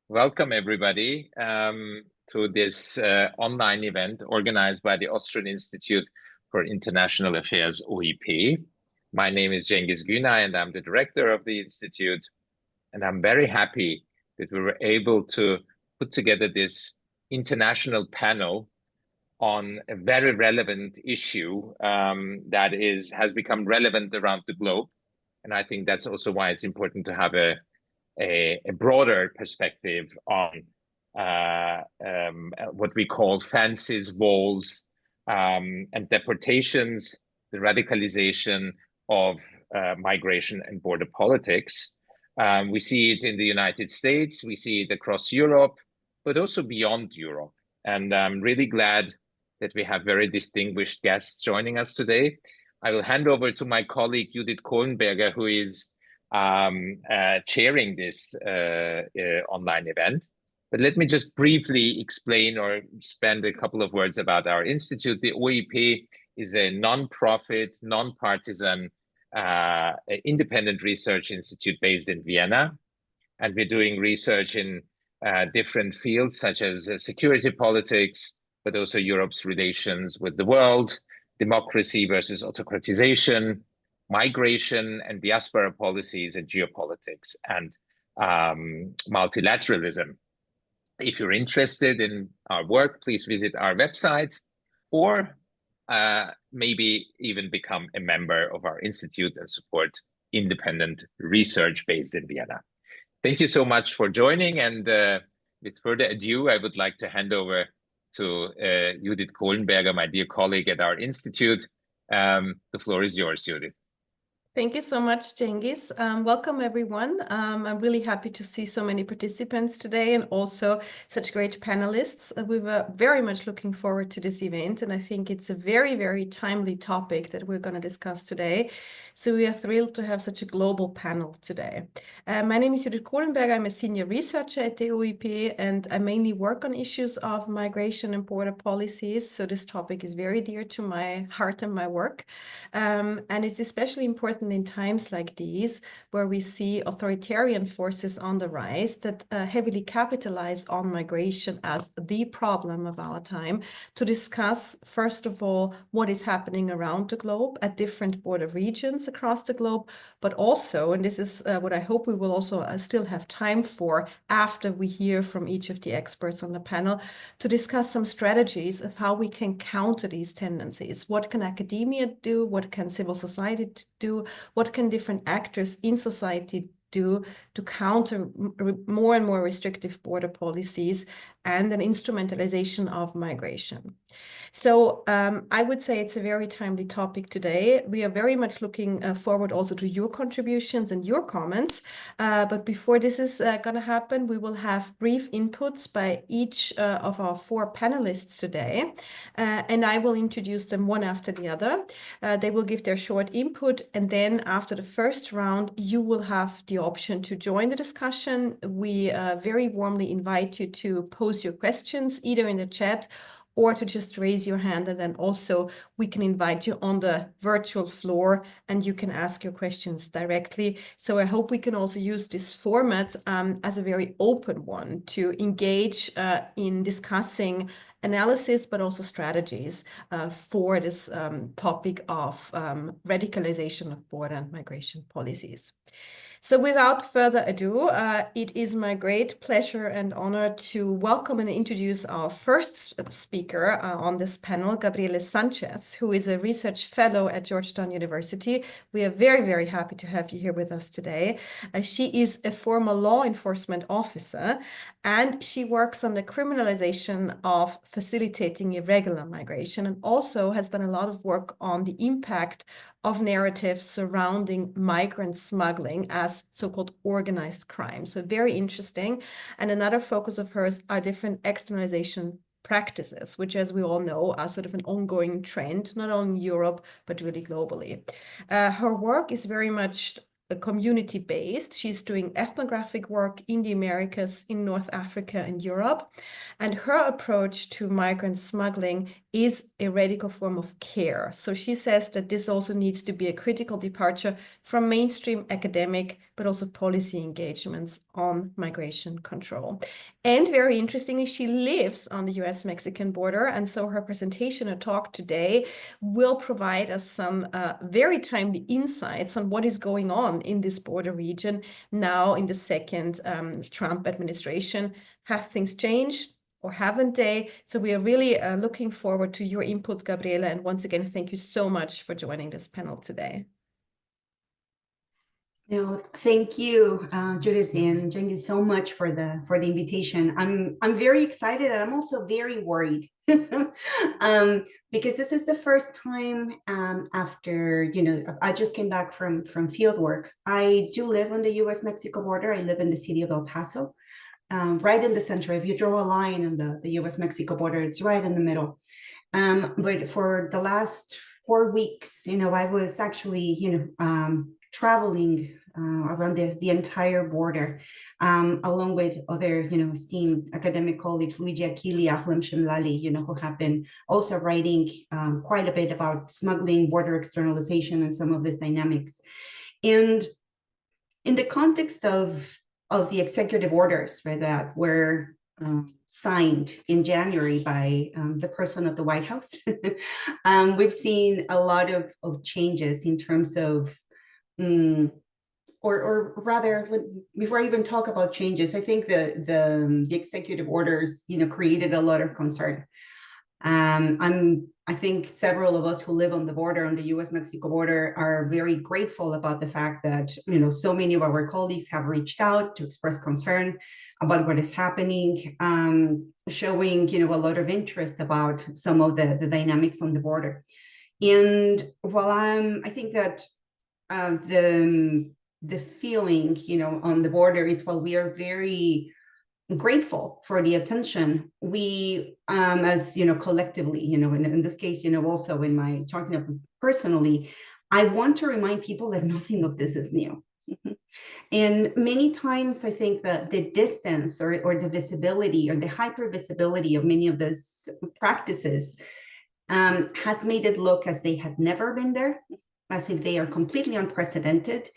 Welcome, everybody, to this online event organized by the Austrian Institute for International Affairs, OIP. My name is Cengiz Günay, and I'm the director of the Institute. And I'm very happy that we were able to put together this international panel on a very relevant issue that has become relevant around the globe. And I think that's also why it's important to have a broader perspective on what we call fences, walls, and deportations, the radicalization of migration and border politics. We see it in the United States, we see it across Europe, but also beyond Europe. And I'm really glad that we have very distinguished guests joining us today. I will hand over to my colleague Judith Kohlenberger, who is chairing this online event. But let me just briefly explain or spend a couple of words about our institute. The OIP is a non-profit, non-partisan, independent research institute based in Vienna. And we're doing research in different fields such as security politics, but also Europe's relations with the world, democracy versus autocratization, migration and diaspora policies, and geopolitics and multilateralism. If you're interested in our work, please visit our website or maybe even become a member of our institute and support independent research based in Vienna. Thank you so much for joining. And with further ado, I would like to hand over to Judith Kohlenberger, my dear colleague at our institute. The floor is yours, Judith. Thank you so much, Cengiz. Welcome, everyone. I'm really happy to see so many participants today and also such great panelists. We were very much looking forward to this event, and I think it's a very, very timely topic that we're going to discuss today. So we are thrilled to have such a global panel today. My name is Judith Kohlenberger. I'm a senior researcher at the OIP, and I mainly work on issues of migration and border policies. So this topic is very dear to my heart and my work. And it's especially important in times like these, where we see authoritarian forces on the rise that heavily capitalize on migration as the problem of our time, to discuss, first of all, what is happening around the globe at different border regions across the globe, but also, and this is what I hope we will also still have time for after we hear from each of the experts on the panel, to discuss some strategies of how we can counter these tendencies. What can academia do? What can civil society do? What can different actors in society do to counter more and more restrictive border policies and an instrumentalization of migration? So I would say it's a very timely topic today. We are very much looking forward also to your contributions and your comments. But before this is going to happen, we will have brief inputs by each of our four panelists today. And I will introduce them one after the other. They will give their short input. And then after the first round, you will have the option to join the discussion. We very warmly invite you to pose your questions either in the chat or to just raise your hand, and then also we can invite you on the virtual floor and you can ask your questions directly. So I hope we can also use this format as a very open one to engage in discussing analysis, but also strategies for this topic of radicalization of border and migration policies. So without further ado, it is my great pleasure and honor to welcome and introduce our first speaker on this panel, Gabriela Sanchez, who is a research fellow at Georgetown University. We are very, very happy to have you here with us today. She is a former law enforcement officer, and she works on the criminalization of facilitating irregular migration, and also has done a lot of work on the impact of narratives surrounding migrant smuggling as so-called organized crime. So very interesting. And another focus of hers are different externalization practices, which, as we all know, are sort of an ongoing trend, not only in Europe, but really globally. Her work is very much community-based. She's doing ethnographic work in the Americas, in North Africa and Europe. And her approach to migrant smuggling is a radical form of care. So she says that this also needs to be a critical departure from mainstream academic, but also policy engagements on migration control. And very interestingly, she lives on the US-Mexican border. And so her presentation and talk today will provide us some very timely insights on what is going on in this border region now in the second Trump administration. Have things changed? Or haven't they? So we are really looking forward to your input, Gabriela. And once again, thank you so much for joining this panel today. No, thank you, Judith, and thank you so much for the invitation. I'm very excited, and I'm also very worried because this is the first time after I just came back from field work. I do live on the U.S.-Mexico border. I live in the city of El Paso. Right in the center. If you draw a line on the US-Mexico border, it's right in the middle. But for the last 4 weeks, I was actually, traveling around the entire border, along with other, esteemed academic colleagues, Luigi Achilli, Aflam Shimlali, who have been also writing quite a bit about smuggling, border externalization, and some of these dynamics. And in the context of the executive orders, right, that were signed in January by the person at the White House, we've seen a lot of changes in terms of, or rather, before I even talk about changes, I think the executive orders, created a lot of concern. I think several of us who live on the border, on the US-Mexico border, are very grateful about the fact that, so many of our colleagues have reached out to express concern about what is happening, showing, a lot of interest about some of the dynamics on the border. And while I think that the feeling, on the border is, while we are very grateful for the attention, we as collectively, in this case, also in my talking personally, I want to remind people that nothing of this is new. And many times I think that the distance or the visibility or the hyper visibility of many of those practices has made it look as they had never been there, as if they are completely unprecedented.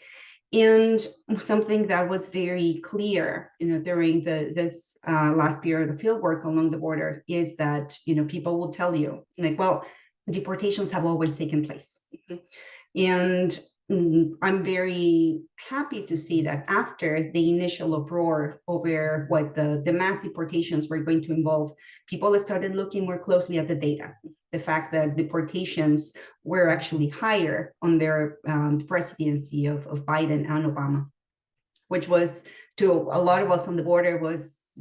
And something that was very clear, during this last period of fieldwork along the border is that, people will tell you, like, well, deportations have always taken place. And I'm very happy to see that after the initial uproar over what the mass deportations were going to involve, people started looking more closely at the data. The fact that deportations were actually higher on their presidency of Biden and Obama, which was, to a lot of us on the border, was,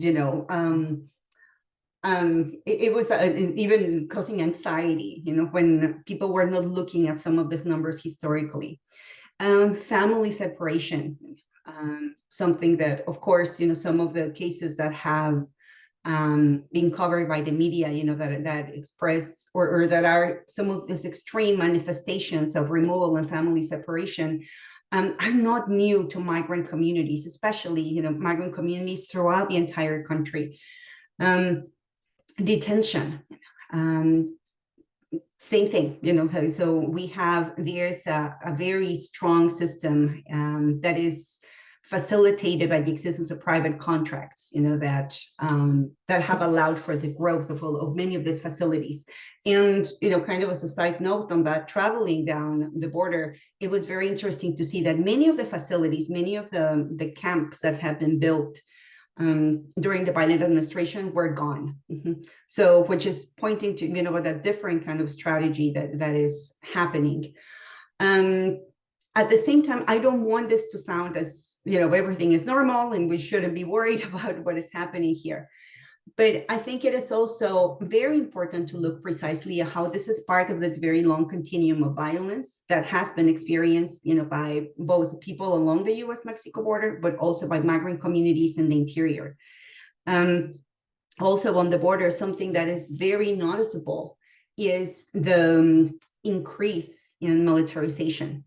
it was even causing anxiety, when people were not looking at some of these numbers historically. Family separation, something that, of course, some of the cases that have being covered by the media, that express or that are some of these extreme manifestations of removal and family separation, are not new to migrant communities, especially, migrant communities throughout the entire country. Detention, same thing, so there's a very strong system that is facilitated by the existence of private contracts, that have allowed for the growth of many of these facilities. And, kind of as a side note on that, traveling down the border, it was very interesting to see that many of the facilities, many of the camps that have been built during the Biden administration were gone. So, which is pointing to, what a different kind of strategy that is happening. At the same time, I don't want this to sound as, everything is normal and we shouldn't be worried about what is happening here. But I think it is also very important to look precisely at how this is part of this very long continuum of violence that has been experienced, by both people along the US-Mexico border, but also by migrant communities in the interior. Also on the border, something that is very noticeable is the increase in militarization.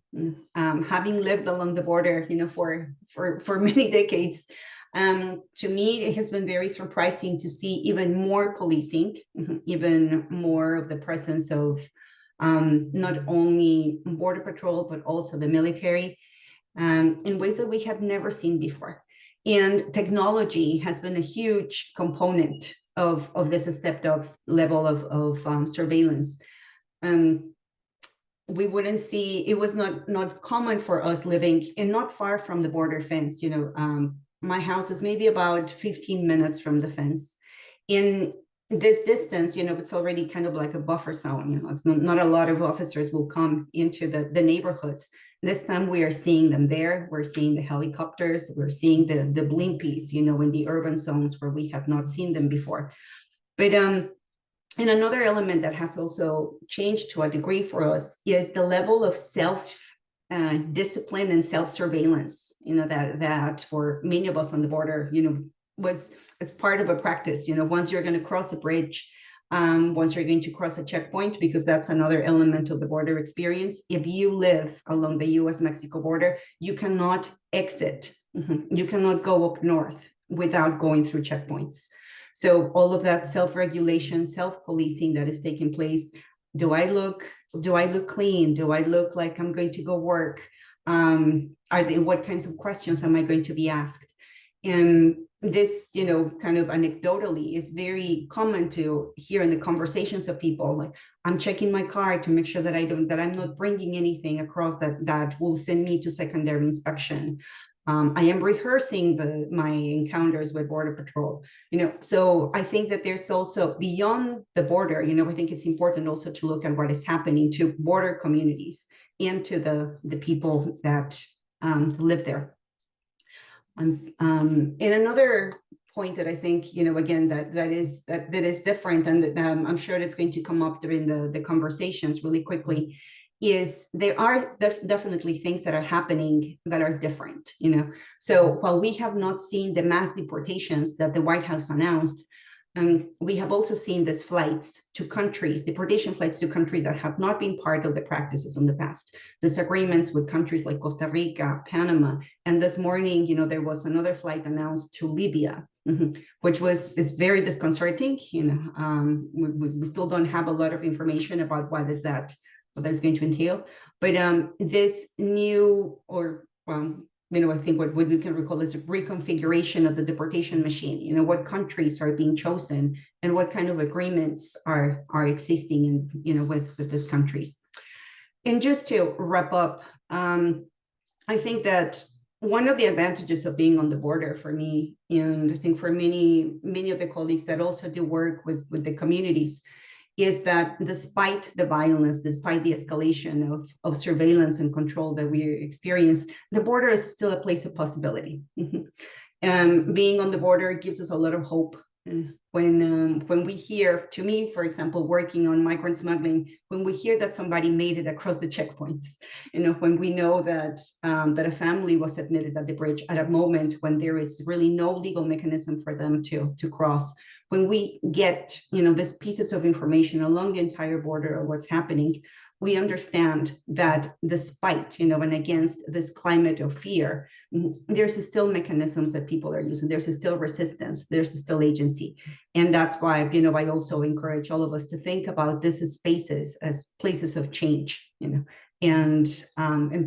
Having lived along the border, for many decades, To me, it has been very surprising to see even more policing, even more of the presence of not only Border Patrol, but also the military, in ways that we have never seen before. And technology has been a huge component of this stepped up level of surveillance. We wouldn't see, it was not common for us living and not far from the border fence. My house is maybe about 15 minutes from the fence. In this distance, it's already kind of like a buffer zone. It's not a lot of officers will come into the neighborhoods. This time we are seeing them there. We're seeing the helicopters. We're seeing the blimpies, in the urban zones where we have not seen them before. But and another element that has also changed to a degree for us is the level of self-discipline and self-surveillance, that for many of us on the border, it's part of a practice. Once you're going to cross a bridge, once you're going to cross a checkpoint, because that's another element of the border experience. If you live along the US-Mexico border, you cannot exit. You cannot go up north without going through checkpoints. So all of that self-regulation, self-policing that is taking place. Do I look clean? Do I look like I'm going to go work? What kinds of questions am I going to be asked? And this, kind of anecdotally is very common to hear in the conversations of people. Like, I'm checking my car to make sure that I'm not bringing anything across that will send me to secondary inspection. I am rehearsing my encounters with Border Patrol, so I think that there's also beyond the border, I think it's important also to look at what is happening to border communities and to the people that live there. And another point that I think, again, that is different, and I'm sure that's going to come up during the conversations really quickly, is there are definitely things that are happening that are different, So while we have not seen the mass deportations that the White House announced, we have also seen these flights to countries, deportation flights to countries that have not been part of the practices in the past. Disagreements with countries like Costa Rica, Panama, and this morning, there was another flight announced to Libya, which is very disconcerting. We still don't have a lot of information about what that's going to entail. But this new, or I think what we can recall is a reconfiguration of the deportation machine. What countries are being chosen and what kind of agreements are existing with these countries. And just to wrap up, I think that one of the advantages of being on the border for me, and I think for many of the colleagues that also do work with the communities, is that despite the violence, despite the escalation of surveillance and control that we experience, the border is still a place of possibility. Being on the border gives us a lot of hope. When we hear, to me, for example, working on migrant smuggling, when we hear that somebody made it across the checkpoints, when we know that a family was admitted at the bridge at a moment when there is really no legal mechanism for them to cross, when we get, these pieces of information along the entire border of what's happening, we understand that despite, and against this climate of fear, there's still mechanisms that people are using. There's still resistance. There's still agency. And that's why, I also encourage all of us to think about these spaces as places of change, and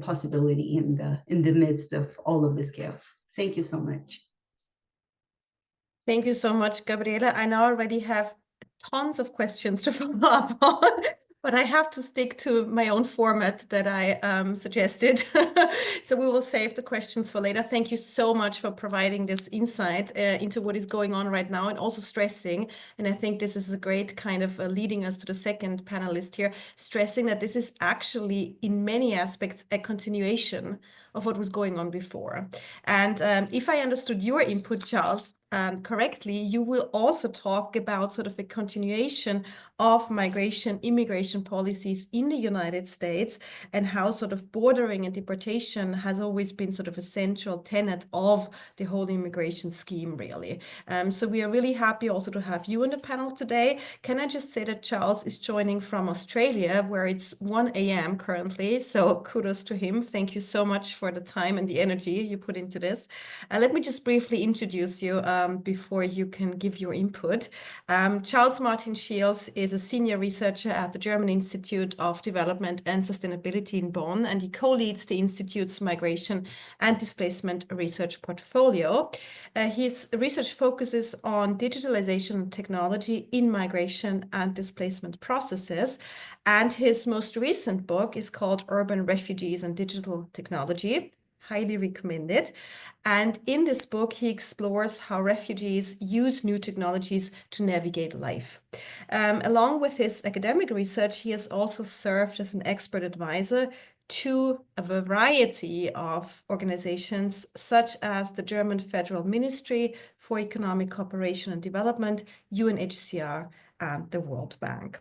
possibility in the midst of all of this chaos. Thank you so much. Thank you so much, Gabriela. I now already have tons of questions to follow up on, but I have to stick to my own format that I suggested. So we will save the questions for later. Thank you so much for providing this insight into what is going on right now, and also stressing, and I think this is a great kind of leading us to the second panelist here, stressing that this is actually in many aspects a continuation of what was going on before. And if I understood your input, Charles, correctly, you will also talk about sort of a continuation of migration, immigration policies in the United States and how sort of bordering and deportation has always been sort of a central tenet of the whole immigration scheme, really. So we are really happy also to have you on the panel today. Can I just say that Charles is joining from Australia, where it's 1 a.m. currently. So kudos to him. Thank you so much for the time and the energy you put into this. Let me just briefly introduce you before you can give your input. Charles Martin Shields is a senior researcher at the German Institute of Development and Sustainability in Bonn, and he co-leads the Institute's migration and displacement research portfolio. His research focuses on digitalization technology in migration and displacement processes, and his most recent book is called Urban Refugees and Digital Technology. Highly recommended. And in this book, he explores how refugees use new technologies to navigate life. Along with his academic research, he has also served as an expert advisor to a variety of organizations, such as the German Federal Ministry for Economic Cooperation and Development, UNHCR, and the World Bank.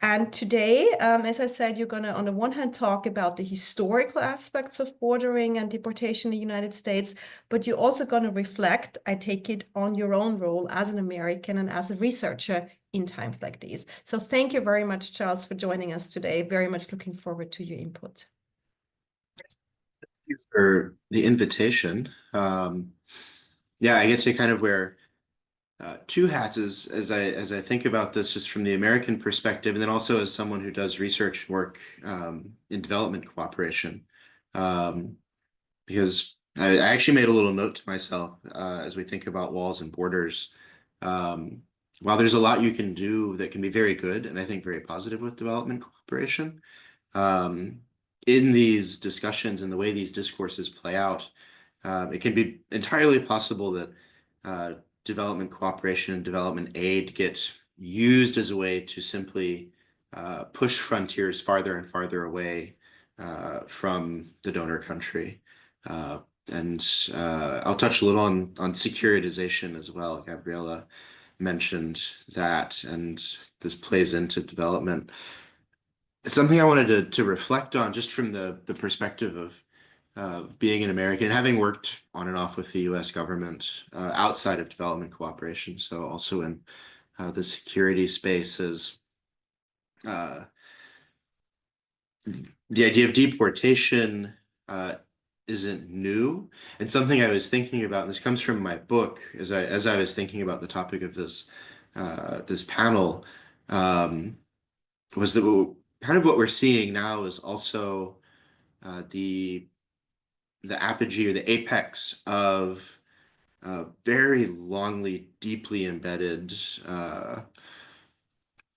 And today, as I said, you're going to, on the one hand, talk about the historical aspects of bordering and deportation in the United States, but you're also going to reflect, I take it, on your own role as an American and as a researcher in times like these. So thank you very much, Charles, for joining us today. Very much looking forward to your input. Thank you for the invitation. Yeah, I get to kind of wear two hats as I think about this just from the American perspective, and then also as someone who does research work in development cooperation. Because I actually made a little note to myself as we think about walls and borders. While there's a lot you can do that can be very good and I think very positive with development cooperation, in these discussions and the way these discourses play out, it can be entirely possible that development cooperation and development aid get used as a way to simply push frontiers farther and farther away from the donor country. And I'll touch a little on securitization as well. Gabriela mentioned that, and this plays into development. Something I wanted to reflect on just from the perspective of being an American and having worked on and off with the US government outside of development cooperation, so also in the security space, is the idea of deportation isn't new. And something I was thinking about, and this comes from my book, as I was thinking about the topic of this panel, was that kind of what we're seeing now is also the apogee or the apex of very longly, deeply embedded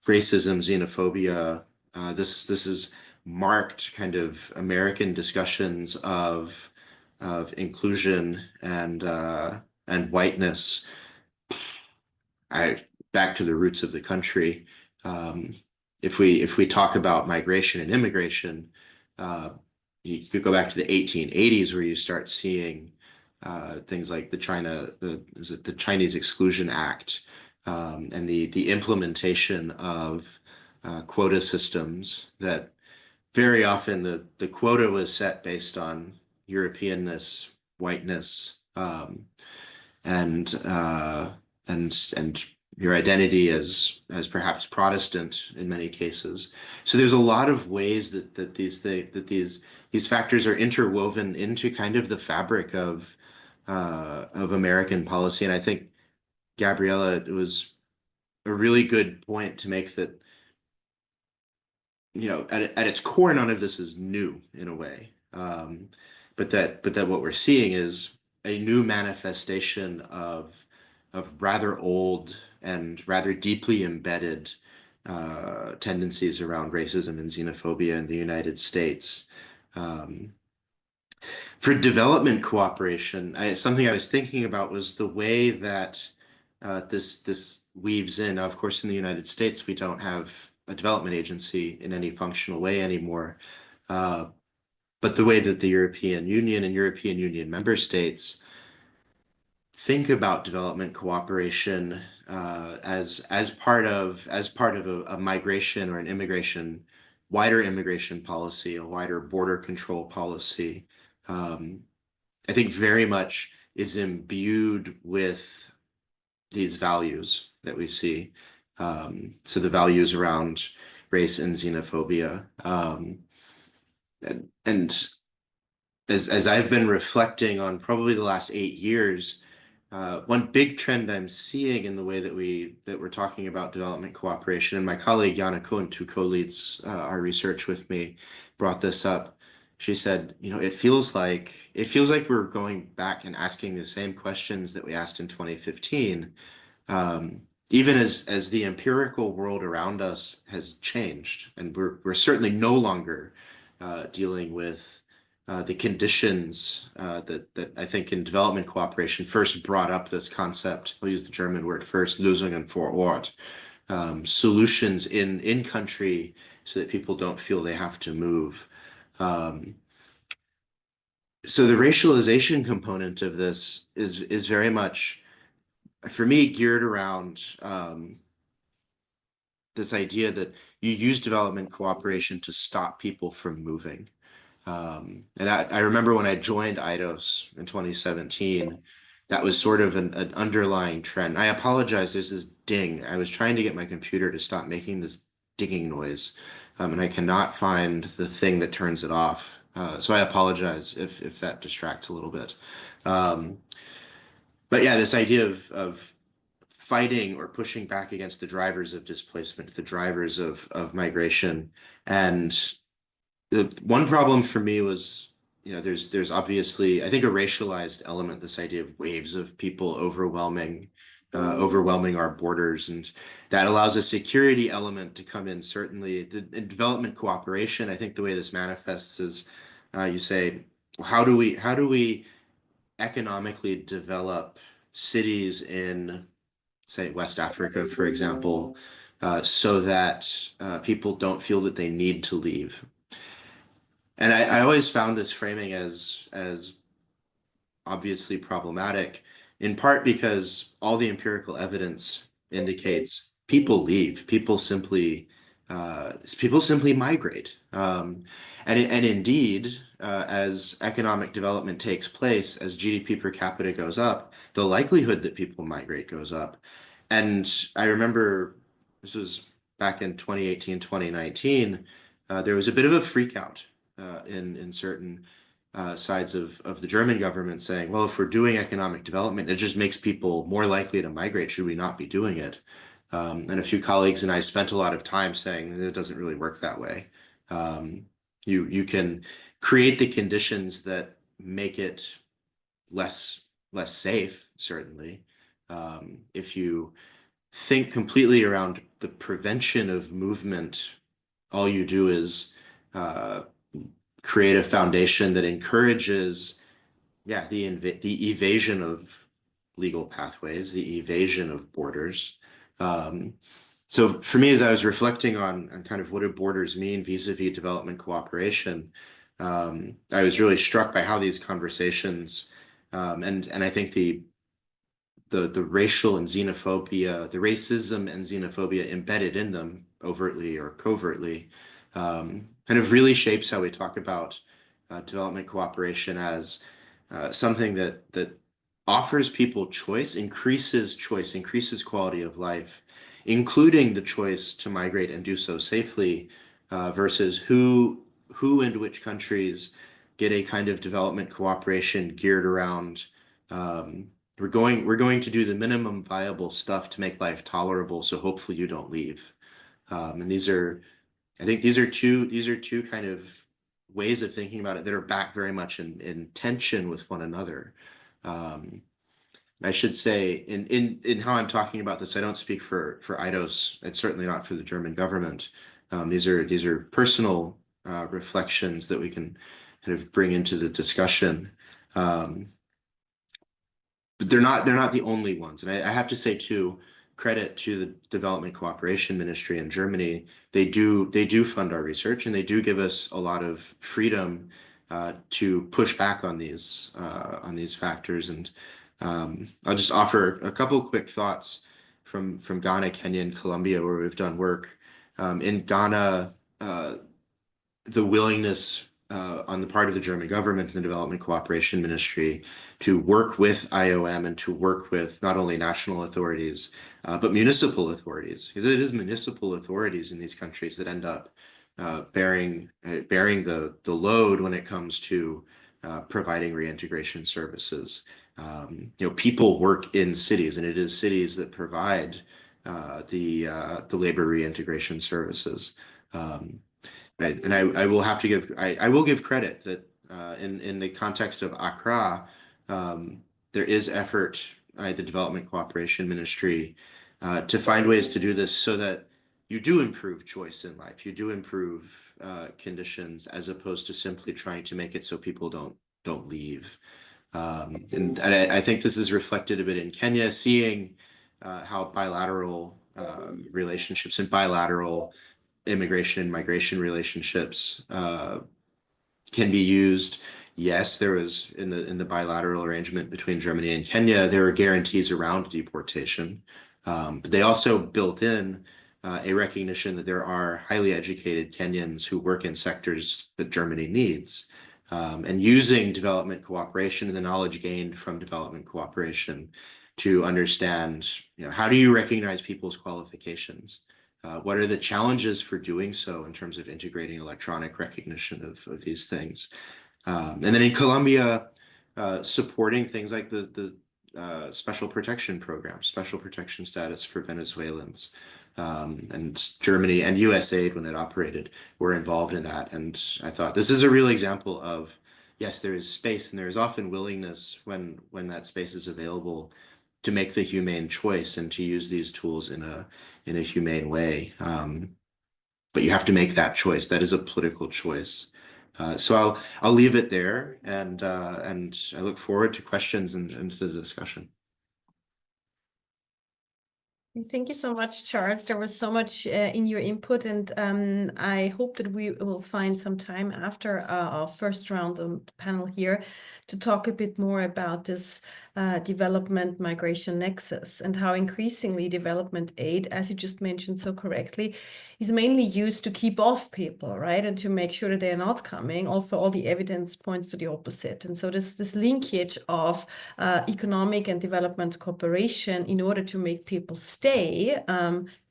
racism, xenophobia. This is marked kind of American discussions of inclusion and whiteness. Back to the roots of the country. If we talk about migration and immigration, you could go back to the 1880s where you start seeing things like the Chinese Exclusion Act and the implementation of quota systems that very often the quota was set based on Europeanness, whiteness, and your identity as perhaps Protestant in many cases. So there's a lot of ways that these factors are interwoven into kind of the fabric of American policy. And I think, Gabriela, it was a really good point to make that, you know, at its core, none of this is new in a way, but that what we're seeing is a new manifestation of rather old and rather deeply embedded tendencies around racism and xenophobia in the United States. For development cooperation, something I was thinking about was the way that this weaves in. Now, of course, in the United States, we don't have a development agency in any functional way anymore. But the way that the European Union and European Union member states think about development cooperation as part of a migration or an immigration, wider immigration policy, a wider border control policy, I think very much is imbued with these values that we see. So the values around race and xenophobia. And as I've been reflecting on probably the last 8 years, one big trend I'm seeing in the way that we're talking about development cooperation, and my colleague Jana Kuhn, who co-leads our research with me, brought this up. She said, it feels like we're going back and asking the same questions that we asked in 2015, even as the empirical world around us has changed, and we're certainly no longer dealing with the conditions that I think in development cooperation first brought up this concept. I'll use the German word first, Lösungen vor Ort, solutions in country so that people don't feel they have to move. So the racialization component of this is very much, for me, geared around this idea that you use development cooperation to stop people from moving. And I remember when I joined IDOS in 2017, that was sort of an underlying trend. I apologize, there's this ding. I was trying to get my computer to stop making this dinging noise, and I cannot find the thing that turns it off. So I apologize if that distracts a little bit. But yeah, this idea of fighting or pushing back against the drivers of displacement, the drivers of migration. And the one problem for me was, there's obviously, I think, a racialized element, this idea of waves of people overwhelming our borders, and that allows a security element to come in. Certainly, in development cooperation, I think the way this manifests is, you say, how do we economically develop cities in, say, West Africa, for example, so that people don't feel that they need to leave. And I always found this framing as obviously problematic, in part because all the empirical evidence indicates people leave, people simply migrate. And indeed, as economic development takes place, as GDP per capita goes up, the likelihood that people migrate goes up. And I remember this was back in 2018, 2019, there was a bit of a freak out in certain sides of the German government saying, well, if we're doing economic development, it just makes people more likely to migrate. Should we not be doing it? And a few colleagues and I spent a lot of time saying that it doesn't really work that way. You can create the conditions that make it less safe, certainly. If you think completely around the prevention of movement, all you do is create a foundation that encourages, the evasion of legal pathways, the evasion of borders. So for me, as I was reflecting on kind of what do borders mean vis-a-vis development cooperation, I was really struck by how these conversations, and I think the racial and xenophobia, the racism and xenophobia embedded in them, overtly or covertly, kind of really shapes how we talk about development cooperation as something that offers people choice, increases quality of life, including the choice to migrate and do so safely, versus who and which countries get a kind of development cooperation geared around, we're going to do the minimum viable stuff to make life tolerable, so hopefully you don't leave. And I think these are two kind of ways of thinking about it that are back very much in tension with one another. I should say, in how I'm talking about this, I don't speak for IDOS. It's certainly not for the German government. These are personal reflections that we can kind of bring into the discussion. But they're not the only ones. And I have to say too, credit to the Development Cooperation Ministry in Germany. They do fund our research, and they do give us a lot of freedom to push back on these factors. And I'll just offer a couple quick thoughts from Ghana, Kenya, and Colombia, where we've done work. In Ghana, the willingness on the part of the German government and the Development Cooperation Ministry to work with IOM and to work with not only national authorities, but municipal authorities, because it is municipal authorities in these countries that end up bearing the load when it comes to providing reintegration services. People work in cities, and it is cities that provide the labor reintegration services. Right. And I will have to give credit that in the context of Accra, there is effort by the Development Cooperation Ministry to find ways to do this so that you do improve choice in life, you do improve conditions, as opposed to simply trying to make it so people don't leave. And I think this is reflected a bit in Kenya, seeing how bilateral relationships and bilateral immigration and migration relationships can be used. Yes, there was in the bilateral arrangement between Germany and Kenya, there were guarantees around deportation, but they also built in a recognition that there are highly educated Kenyans who work in sectors that Germany needs, and using development cooperation and the knowledge gained from development cooperation to understand, how do you recognize people's qualifications? What are the challenges for doing so in terms of integrating electronic recognition of these things? And then in Colombia, supporting things like the special protection program, special protection status for Venezuelans, and Germany and USAID, when it operated, were involved in that. And I thought this is a real example of, yes, there is space, and there is often willingness when that space is available to make the humane choice and to use these tools in a humane way. But you have to make that choice. That is a political choice. So I'll leave it there, and I look forward to questions and to the discussion. Thank you so much, Charles. There was so much in your input, and I hope that we will find some time after our first round on the panel here to talk a bit more about this development migration nexus and how increasingly development aid, as you just mentioned so correctly, is mainly used to keep off people, right? And to make sure that they're not coming. Also, all the evidence points to the opposite. And so this linkage of economic and development cooperation in order to make people stay,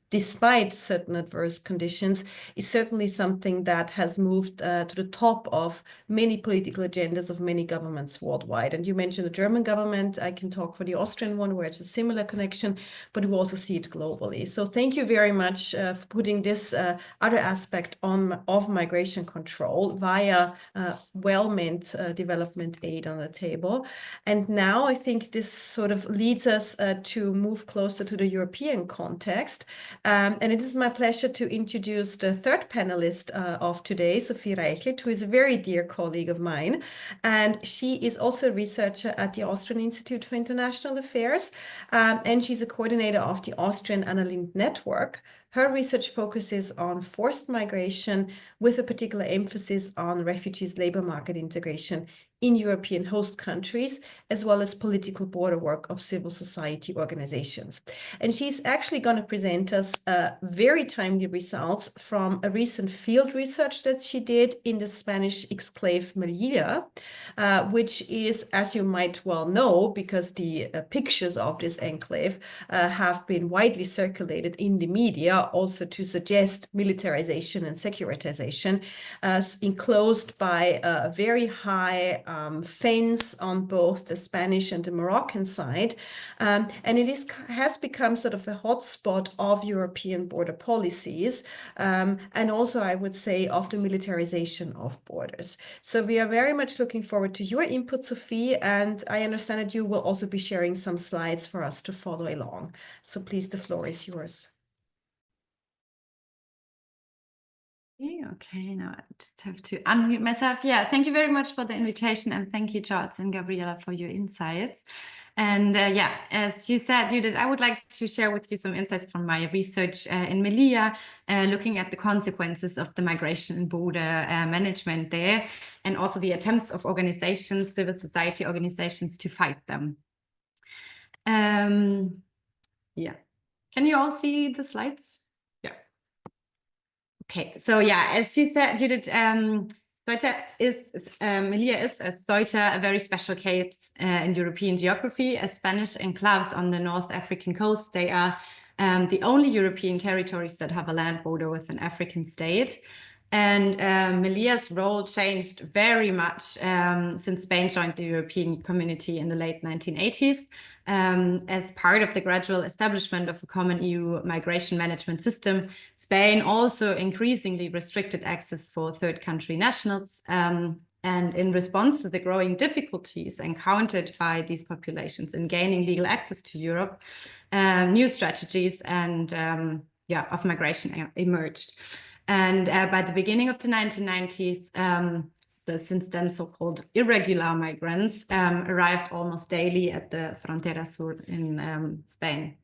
despite certain adverse conditions, is certainly something that has moved to the top of many political agendas of many governments worldwide. And you mentioned the German government. I can talk for the Austrian one, where it's a similar connection, but we also see it globally. So thank you very much for putting this other aspect of migration control via well-meant development aid on the table. And now I think this sort of leads us to move closer to the European context. And it is my pleasure to introduce the third panelist of today, Sophie Reichelt, who is a very dear colleague of mine. And she is also a researcher at the Austrian Institute for International Affairs. And she's a coordinator of the Austrian Annalind Network. Her research focuses on forced migration with a particular emphasis on refugees' labor market integration in European host countries, as well as political border work of civil society organizations. And she's actually going to present us very timely results from a recent field research that she did in the Spanish exclave Melilla, which is, as you might well know, because the pictures of this enclave have been widely circulated in the media, also to suggest militarization and securitization, enclosed by a very high fence on both the Spanish and the Moroccan side. And it has become sort of a hotspot of European border policies, and also, I would say, of the militarization of borders. So we are very much looking forward to your input, Sophie, and I understand that you will also be sharing some slides for us to follow along. So please, the floor is yours. Okay, now I just have to unmute myself. Yeah, thank you very much for the invitation, and thank you, Charles and Gabriela, for your insights. And yeah, as you said, Judith, I would like to share with you some insights from my research in Melilla, looking at the consequences of the migration and border management there, and also the attempts of organizations, civil society organizations, to fight them. Yeah. Can you all see the slides? Yeah. Okay. So yeah, as you said, Judith, Ceuta is, Melilla is, as Ceuta, a very special case in European geography. As Spanish enclaves on the North African coast, they are the only European territories that have a land border with an African state. And Melilla's role changed very much since Spain joined the European community in the late 1980s. As part of the gradual establishment of a common EU migration management system, Spain also increasingly restricted access for third country nationals. And in response to the growing difficulties encountered by these populations in gaining legal access to Europe, new strategies and of migration emerged. And by the beginning of the 1990s, the since then so-called irregular migrants arrived almost daily at the Frontera Sur in Spain.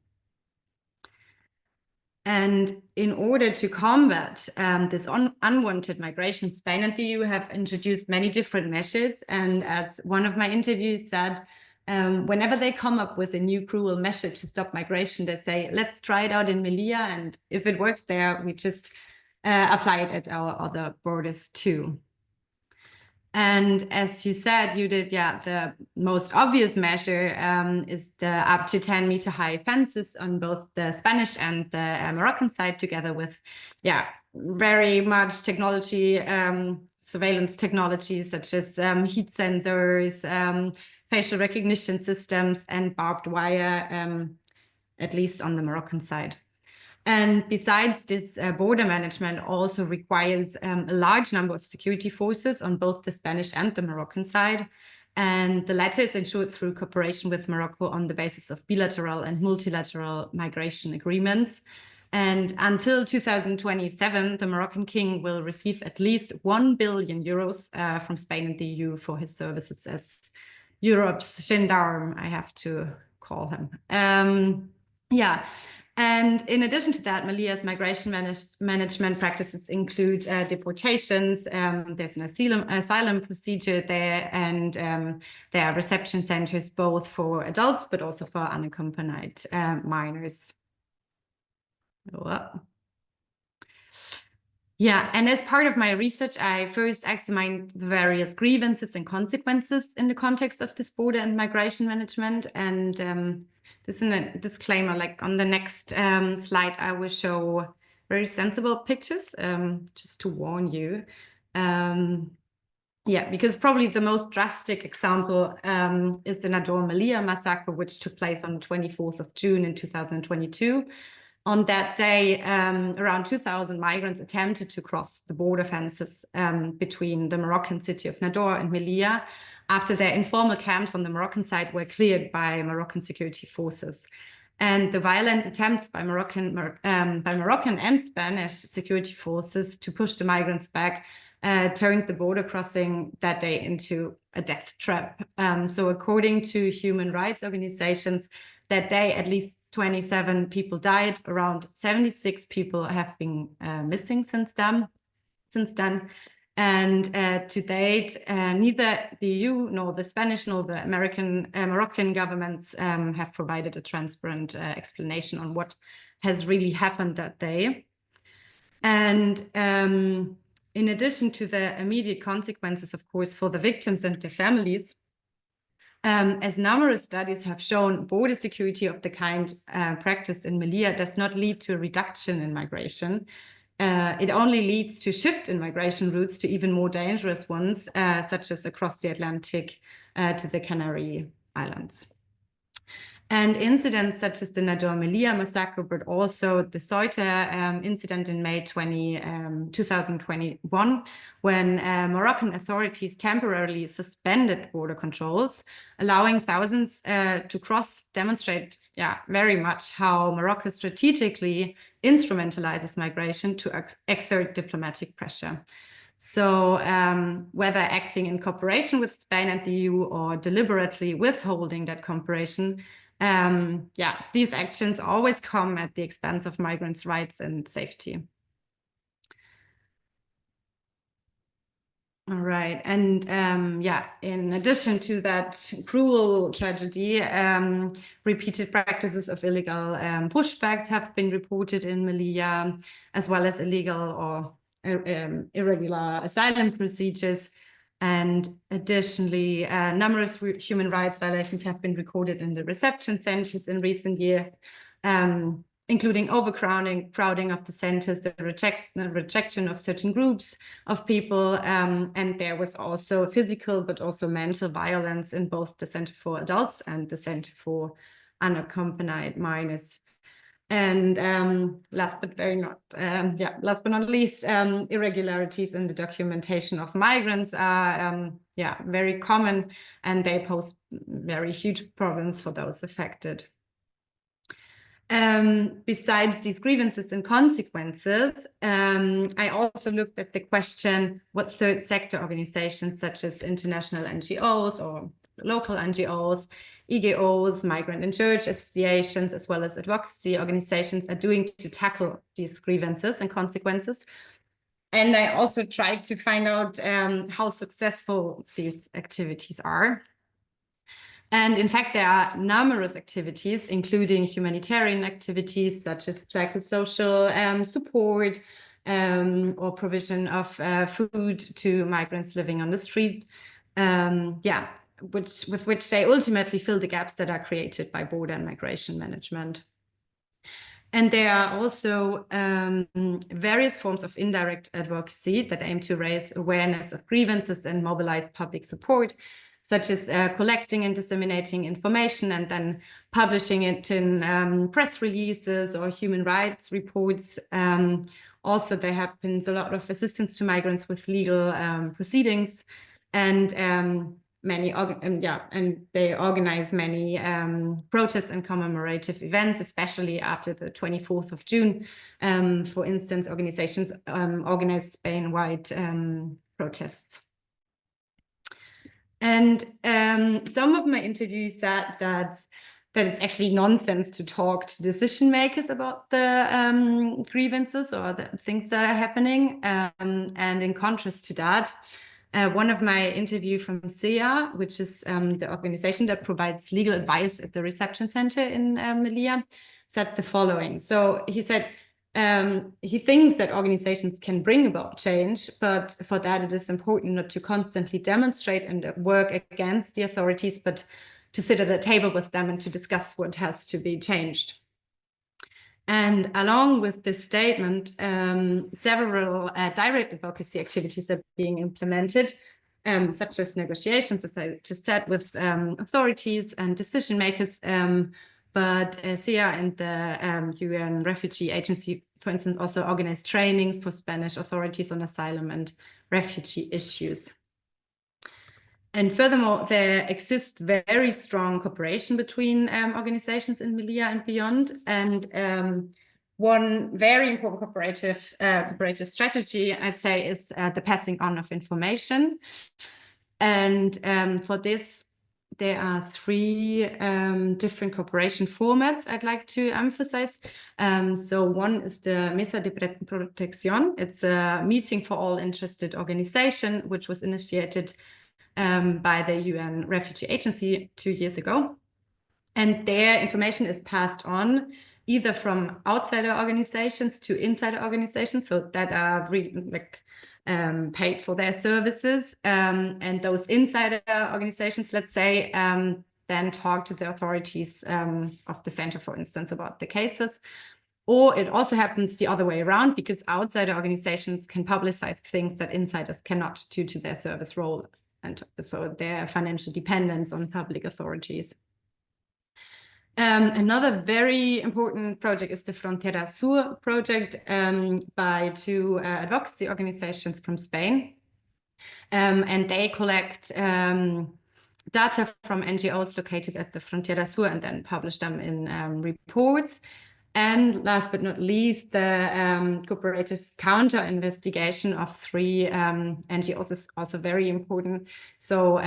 And in order to combat this unwanted migration, Spain and the EU have introduced many different measures. And as one of my interviews said, whenever they come up with a new cruel measure to stop migration, they say, let's try it out in Melilla. And if it works there, we just apply it at our other borders too. And as you said, you did, the most obvious measure is the up to 10-meter high fences on both the Spanish and the Moroccan side, together with, very much technology, surveillance technologies such as heat sensors, facial recognition systems, and barbed wire, at least on the Moroccan side. And besides this, border management also requires a large number of security forces on both the Spanish and the Moroccan side. And the latter is ensured through cooperation with Morocco on the basis of bilateral and multilateral migration agreements. And until 2027, the Moroccan king will receive at least 1 billion euros from Spain and the EU for his services as Europe's gendarme, I have to call him. And in addition to that, Melilla's migration management practices include deportations. There's an asylum procedure there, and there are reception centers both for adults but also for unaccompanied minors. And as part of my research, I first examined the various grievances and consequences in the context of this border and migration management. And this is a disclaimer, like on the next slide, I will show very sensible pictures, just to warn you. Because probably the most drastic example is the Nador Melilla massacre, which took place on the 24th of June in 2022. On that day, around 2,000 migrants attempted to cross the border fences between the Moroccan city of Nador and Melilla after their informal camps on the Moroccan side were cleared by Moroccan security forces. And the violent attempts by Moroccan and Spanish security forces to push the migrants back turned the border crossing that day into a death trap. So according to human rights organizations, that day at least 27 people died, around 76 people have been missing since then. And to date, neither the EU nor the Spanish nor the Moroccan governments have provided a transparent explanation on what has really happened that day. And in addition to the immediate consequences, of course, for the victims and their families, as numerous studies have shown, border security of the kind practiced in Melilla does not lead to a reduction in migration. It only leads to shift in migration routes to even more dangerous ones, such as across the Atlantic to the Canary Islands. And incidents such as the Nador Melilla massacre, but also the Ceuta incident in May 2021, when Moroccan authorities temporarily suspended border controls, allowing thousands to cross, demonstrate very much how Morocco strategically instrumentalizes migration to exert diplomatic pressure. So whether acting in cooperation with Spain and the EU or deliberately withholding that cooperation, these actions always come at the expense of migrants' rights and safety. All right. And yeah, in addition to that cruel tragedy, repeated practices of illegal pushbacks have been reported in Melilla, as well as illegal or irregular asylum procedures. And additionally, numerous human rights violations have been recorded in the reception centers in recent years, including crowding of the centers, the rejection of certain groups of people, and there was also physical but also mental violence in both the Center for Adults and the Center for Unaccompanied Minors. And last but not least, irregularities in the documentation of migrants are very common, and they pose very huge problems for those affected. Besides these grievances and consequences, I also looked at the question what third sector organizations such as international NGOs or local NGOs, IDOS, migrant and church associations, as well as advocacy organizations are doing to tackle these grievances and consequences. And I also tried to find out how successful these activities are. And in fact, there are numerous activities, including humanitarian activities such as psychosocial support or provision of food to migrants living on the street, with which they ultimately fill the gaps that are created by border and migration management. And there are also various forms of indirect advocacy that aim to raise awareness of grievances and mobilize public support, such as collecting and disseminating information and then publishing it in press releases or human rights reports. Also, there happens a lot of assistance to migrants with legal proceedings, and they organize many protests and commemorative events, especially after the 24th of June. For instance, organizations organize Spain-wide protests. And some of my interviews said that it's actually nonsense to talk to decision makers about the grievances or the things that are happening. And in contrast to that, one of my interview from SEA, which is the organization that provides legal advice at the reception center in Melilla, said the following. So he said, he thinks that organizations can bring about change, but for that it is important not to constantly demonstrate and work against the authorities, but to sit at a table with them and to discuss what has to be changed. And along with this statement, several direct advocacy activities are being implemented, such as negotiations, as I just said, with authorities and decision makers. But SEA and the UN Refugee Agency, for instance, also organize trainings for Spanish authorities on asylum and refugee issues. And furthermore, there exists very strong cooperation between organizations in Melilla and beyond. And one very important cooperative strategy, I'd say, is the passing on of information. And for this, there are three different cooperation formats I'd like to emphasize. So one is the Mesa de Protección. It's a meeting for all interested organization, which was initiated by the UN Refugee Agency 2 years ago. And their information is passed on either from outsider organizations to insider organizations, so that are really paid for their services. And those insider organizations, let's say, then talk to the authorities of the center, for instance, about the cases. Or it also happens the other way around, because outsider organizations can publicize things that insiders cannot due to their service role, and so their financial dependence on public authorities. Another very important project is the Frontera Sur project by two advocacy organizations from Spain. And they collect data from NGOs located at the Frontera Sur and then publish them in reports. And last but not least, the cooperative counter-investigation of 3 NGOs is also very important. So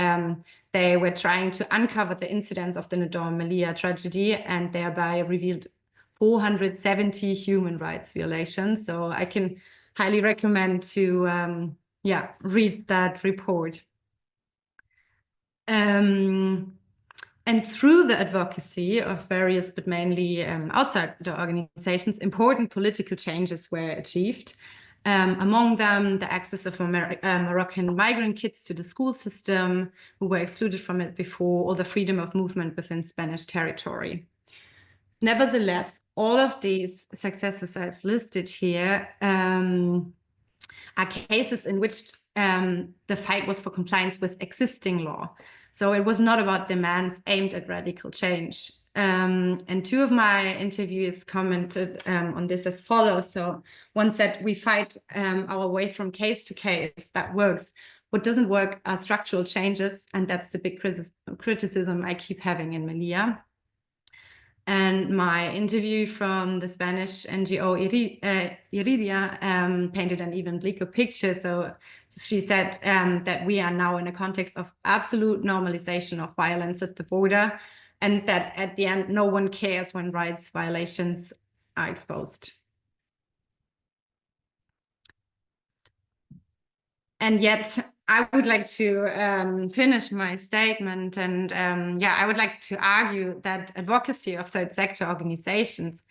they were trying to uncover the incidents of the Nador Melilla tragedy and thereby revealed 470 human rights violations. So I can highly recommend to read that report. And through the advocacy of various, but mainly outside the organizations, important political changes were achieved. Among them, the access of Moroccan migrant kids to the school system, who were excluded from it before, or the freedom of movement within Spanish territory. Nevertheless, all of these successes I've listed here are cases in which the fight was for compliance with existing law. So it was not about demands aimed at radical change. And two of my interviewees commented on this as follows. So one said, we fight our way from case to case. That works. What doesn't work are structural changes. And that's the big criticism I keep having in Melilla. And my interview from the Spanish NGO Iridia painted an even bleaker picture. So she said that we are now in a context of absolute normalization of violence at the border, and that at the end, no one cares when rights violations are exposed. And yet, I would like to finish my statement, and I would like to argue that advocacy of third sector organizations,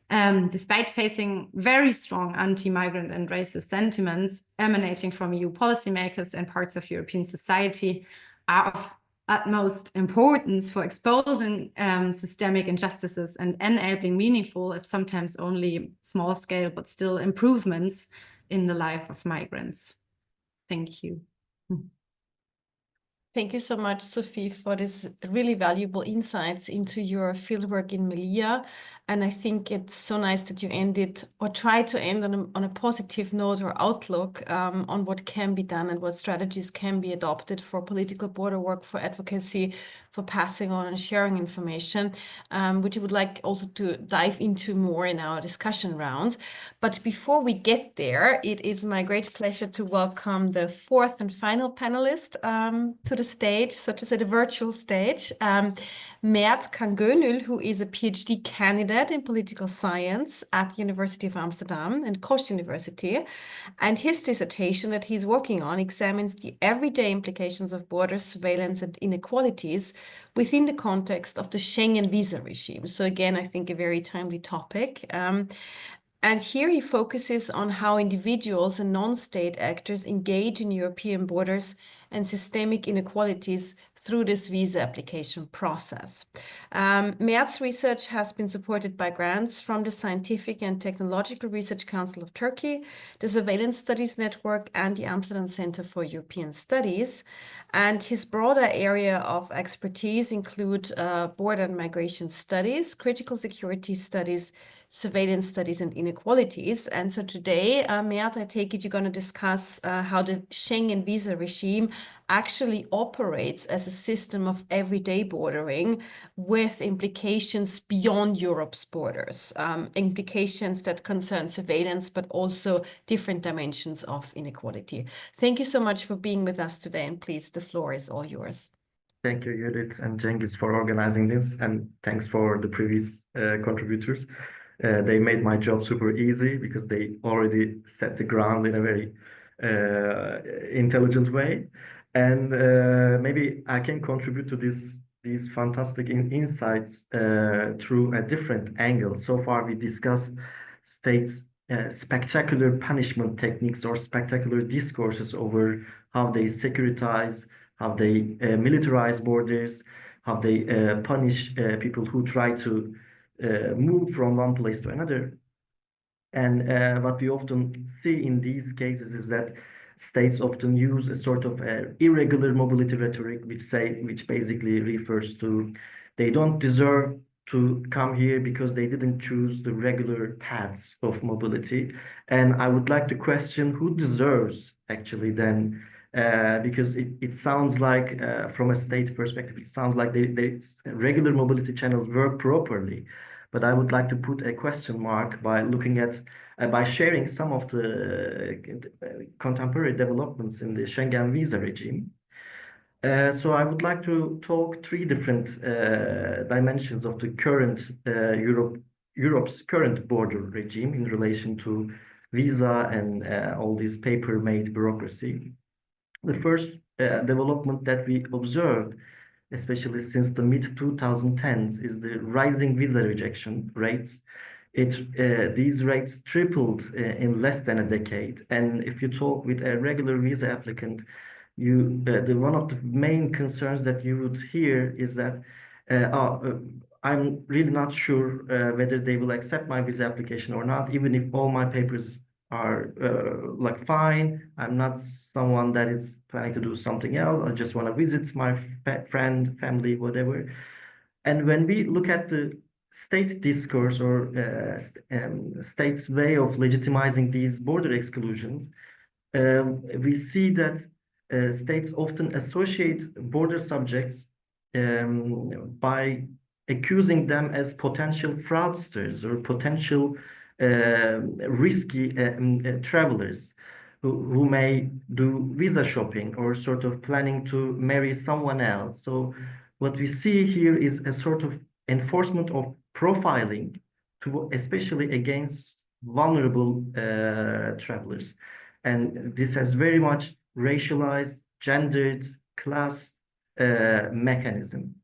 despite facing very strong anti-migrant and racist sentiments emanating from EU policymakers and parts of European society, are of utmost importance for exposing systemic injustices and enabling meaningful, if sometimes only small scale, but still improvements in the life of migrants. Thank you. Thank you so much, Sophie, for this really valuable insights into your fieldwork in Melilla. And I think it's so nice that you ended or tried to end on a positive note or outlook on what can be done and what strategies can be adopted for political border work, for advocacy, for passing on and sharing information, which I would like also to dive into more in our discussion round. But before we get there, it is my great pleasure to welcome the fourth and final panelist to the stage, so to say the virtual stage, Mert Cangönül, who is a PhD candidate in political science at the University of Amsterdam and Koch University. And his dissertation that he's working on examines the everyday implications of border surveillance and inequalities within the context of the Schengen visa regime. So again, I think a very timely topic. And here he focuses on how individuals and non-state actors engage in European borders and systemic inequalities through this visa application process. Mert's research has been supported by grants from the Scientific and Technological Research Council of Turkey, the Surveillance Studies Network, and the Amsterdam Center for European Studies. And his broader area of expertise include border and migration studies, critical security studies, surveillance studies, and inequalities. And so today, Mert, I take it you're going to discuss how the Schengen visa regime actually operates as a system of everyday bordering with implications beyond Europe's borders, implications that concern surveillance, but also different dimensions of inequality. Thank you so much for being with us today, and please, the floor is all yours. Thank you, Judith and Cengiz, for organizing this, and thanks for the previous contributors. They made my job super easy because they already set the ground in a very intelligent way. And maybe I can contribute to these fantastic insights through a different angle. So far, we discussed states' spectacular punishment techniques or spectacular discourses over how they securitize, how they militarize borders, how they punish people who try to move from one place to another. And what we often see in these cases is that states often use a sort of irregular mobility rhetoric, which basically refers to they don't deserve to come here because they didn't choose the regular paths of mobility. And I would like to question who deserves actually then, because it sounds like from a state perspective, it sounds like the regular mobility channels work properly. But I would like to put a question mark by looking at, by sharing some of the contemporary developments in the Schengen visa regime. So I would like to talk three different dimensions of the current Europe's current border regime in relation to visa and all this paper-made bureaucracy. The first development that we observed, especially since the mid-2010s, is the rising visa rejection rates. These rates tripled in less than a decade. And if you talk with a regular visa applicant, one of the main concerns that you would hear is that I'm really not sure whether they will accept my visa application or not, even if all my papers are like fine. I'm not someone that is planning to do something else. I just want to visit my friend, family, whatever. And when we look at the state discourse or state's way of legitimizing these border exclusions, we see that states often associate border subjects by accusing them as potential fraudsters or potential risky travelers who may do visa shopping or sort of planning to marry someone else. So what we see here is a sort of enforcement of profiling, especially against vulnerable travelers. And this has very much racialized, gendered, classed mechanism.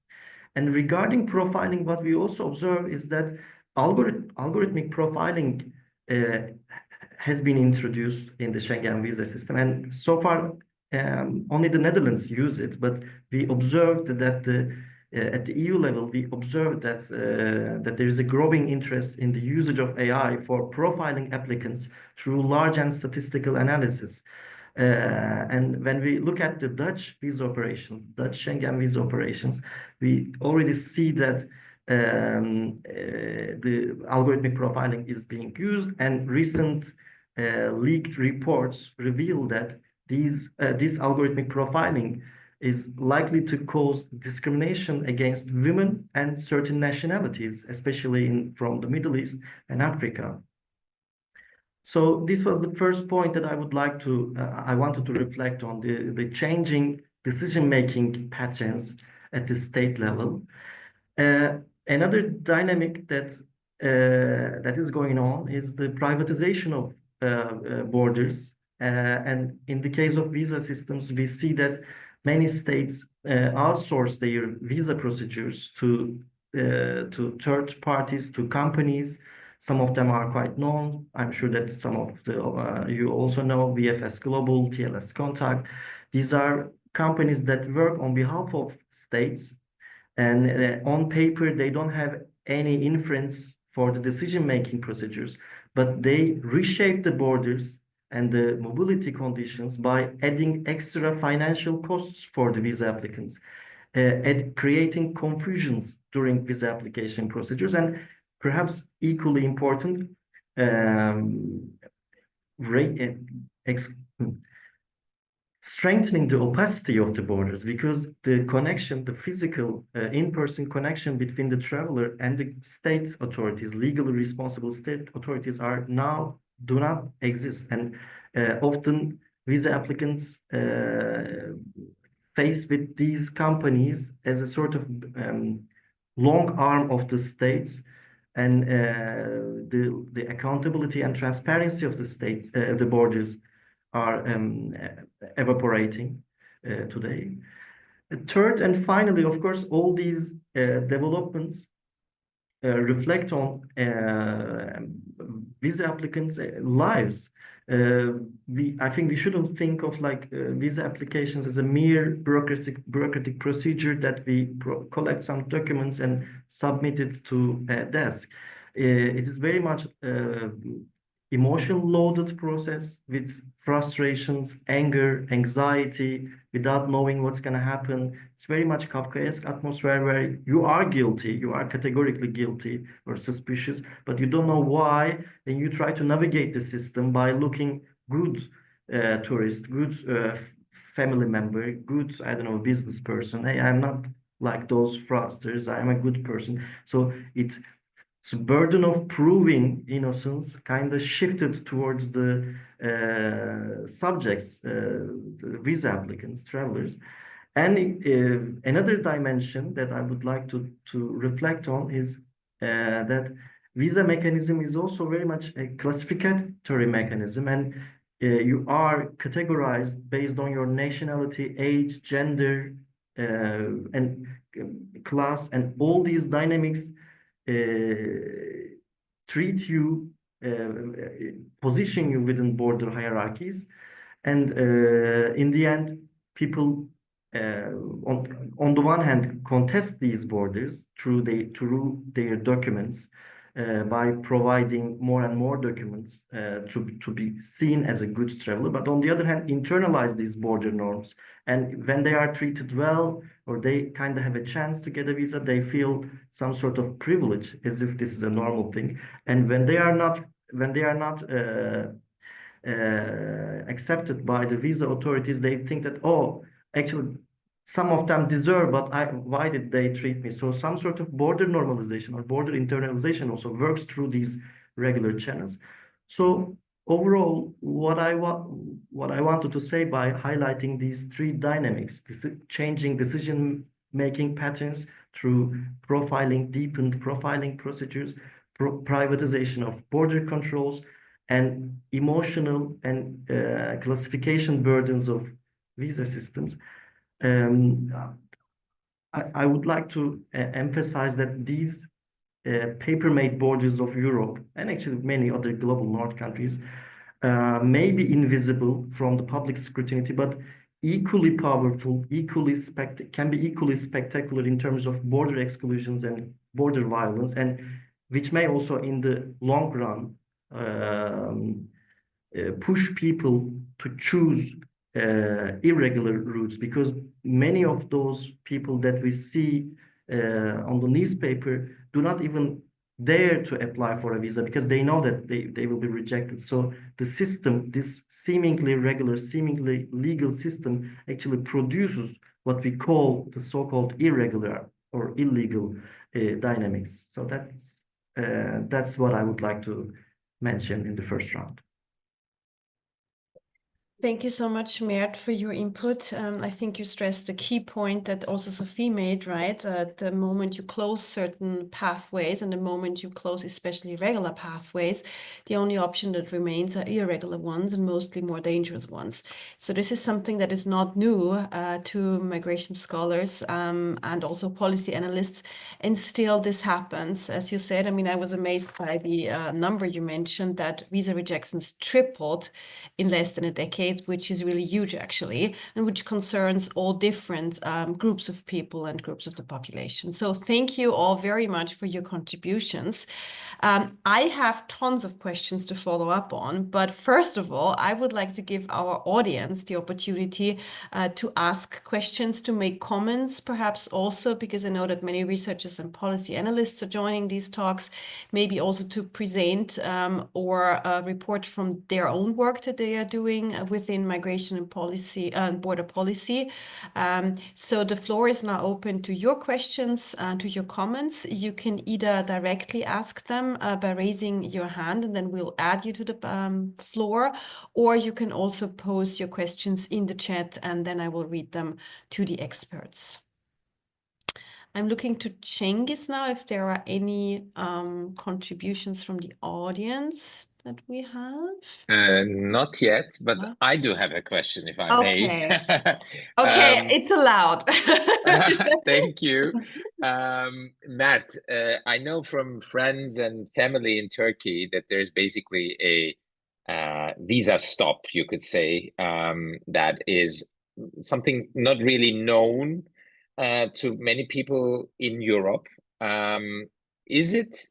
And regarding profiling, what we also observe is that algorithmic profiling has been introduced in the Schengen visa system. And so far, only the Netherlands use it, but we observed that at the EU level, we observed that there is a growing interest in the usage of AI for profiling applicants through large and statistical analysis. And when we look at the Dutch visa operations, Dutch Schengen visa operations, we already see that the algorithmic profiling is being used, and recent leaked reports reveal that this algorithmic profiling is likely to cause discrimination against women and certain nationalities, especially from the Middle East and Africa. So this was the first point that I wanted to reflect on, the changing decision-making patterns at the state level. Another dynamic that is going on is the privatization of borders. And in the case of visa systems, we see that many states outsource their visa procedures to third parties, to companies. Some of them are quite known. I'm sure that some of you also know VFS Global, TLS Contact. These are companies that work on behalf of states, and on paper, they don't have any influence for the decision-making procedures, but they reshape the borders and the mobility conditions by adding extra financial costs for the visa applicants, creating confusions during visa application procedures, and perhaps equally important, strengthening the opacity of the borders, because the connection, the physical in-person connection between the traveler and the state authorities, legally responsible state authorities, do not exist. And often visa applicants face with these companies as a sort of long arm of the states, and the accountability and transparency of the states, the borders, are evaporating today. Third and finally, of course, all these developments reflect on visa applicants' lives. I think we shouldn't think of visa applications as a mere bureaucratic procedure that we collect some documents and submit it to a desk. It is very much emotion-loaded process with frustrations, anger, anxiety, without knowing what's going to happen. It's very much Kafkaesque atmosphere where you are guilty, you are categorically guilty or suspicious, but you don't know why, and you try to navigate the system by looking good tourist, good family member, good, I don't know, business person. Hey, I'm not like those fraudsters, I'm a good person. So it's the burden of proving innocence kind of shifted towards the subjects, the visa applicants, travelers. And another dimension that I would like to reflect on is that visa mechanism is also very much a classificatory mechanism, and you are categorized based on your nationality, age, gender, and class, and all these dynamics treat you, position you within border hierarchies. And in the end, people on the one hand contest these borders through their documents by providing more and more documents to be seen as a good traveler, but on the other hand internalize these border norms, and when they are treated well or they kind of have a chance to get a visa, they feel some sort of privilege as if this is a normal thing. And when they are not accepted by the visa authorities, they think that, oh, actually, some of them deserve, but why did they treat me? So some sort of border normalization or border internalization also works through these regular channels. So overall, what I wanted to say by highlighting these three dynamics, changing decision-making patterns through profiling, deepened profiling procedures, privatization of border controls, and emotional and classification burdens of visa systems. I would like to emphasize that these paper-made borders of Europe and actually many other global north countries may be invisible from the public scrutiny, but equally powerful, can be equally spectacular in terms of border exclusions and border violence, and which may also in the long run push people to choose irregular routes, because many of those people that we see on the newspaper do not even dare to apply for a visa because they know that they will be rejected. So the system, this seemingly regular, seemingly legal system, actually produces what we call the so-called irregular or illegal dynamics. So that's what I would like to mention in the first round. Thank you so much, Mert, for your input. I think you stressed a key point that also Sophie made, right? The moment you close certain pathways and the moment you close especially regular pathways, the only option that remains are irregular ones and mostly more dangerous ones. So this is something that is not new to migration scholars and also policy analysts. And still this happens. As you said, I mean, I was amazed by the number you mentioned that visa rejections tripled in less than a decade, which is really huge actually, and which concerns all different groups of people and groups of the population. So thank you all very much for your contributions. I have tons of questions to follow up on, but first of all, I would like to give our audience the opportunity to ask questions, to make comments, perhaps also, because I know that many researchers and policy analysts are joining these talks, maybe also to present or report from their own work that they are doing within migration and policy and border policy. So the floor is now open to your questions and to your comments. You can either directly ask them by raising your hand, and then we'll add you to the floor, or you can also pose your questions in the chat, and then I will read them to the experts. I'm looking to Cengiz now if there are any contributions from the audience that we have. Not yet, but I do have a question, if I may. Okay, it's allowed. Thank you. Mert, I know from friends and family in Turkey that there's basically a visa stop, you could say, that is something not really known to many people in Europe. Is it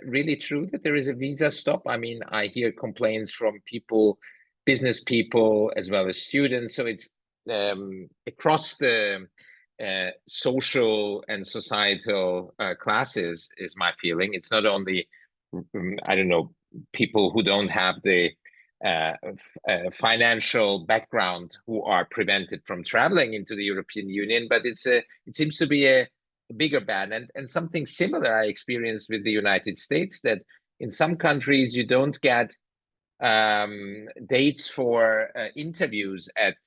really true that there is a visa stop? I mean, I hear complaints from people, business people, as well as students. So it's across the social and societal classes, is my feeling. It's not only, I don't know, people who don't have the financial background who are prevented from traveling into the European Union, but it seems to be a bigger ban, and something similar I experienced with the United States, that in some countries you don't get dates for interviews at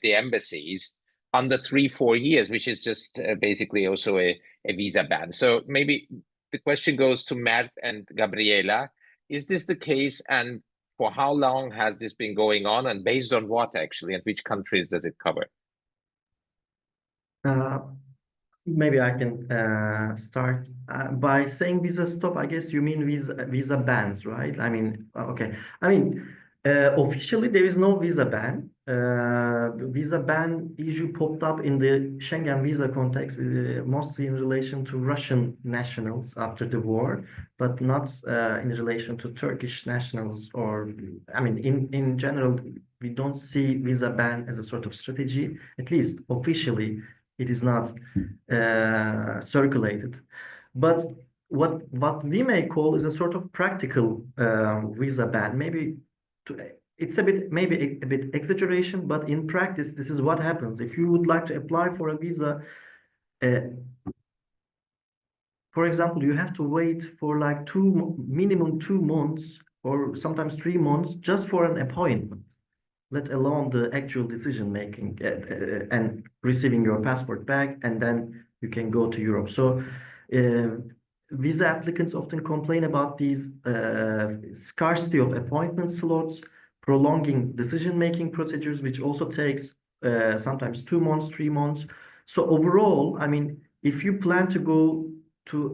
the embassies under 3-4 years, which is just basically also a visa ban. So maybe the question goes to Mert and Gabriela. Is this the case, and for how long has this been going on, and based on what actually, and which countries does it cover? Maybe I can start by saying visa stop. I guess you mean visa bans, right? I mean, okay. I mean, officially there is no visa ban. Visa ban issue popped up in the Schengen visa context, mostly in relation to Russian nationals after the war, but not in relation to Turkish nationals. Or, I mean, in general, we don't see visa ban as a sort of strategy, at least officially. It is not circulated. But what we may call is a sort of practical visa ban. Maybe it's maybe a bit exaggeration, but in practice, this is what happens. If you would like to apply for a visa, for example, you have to wait for like minimum 2 months or sometimes 3 months just for an appointment, let alone the actual decision making and receiving your passport back, and then you can go to Europe. So visa applicants often complain about these scarcity of appointment slots, prolonging decision making procedures, which also takes sometimes 2 months, 3 months. So overall, I mean, if you plan to go to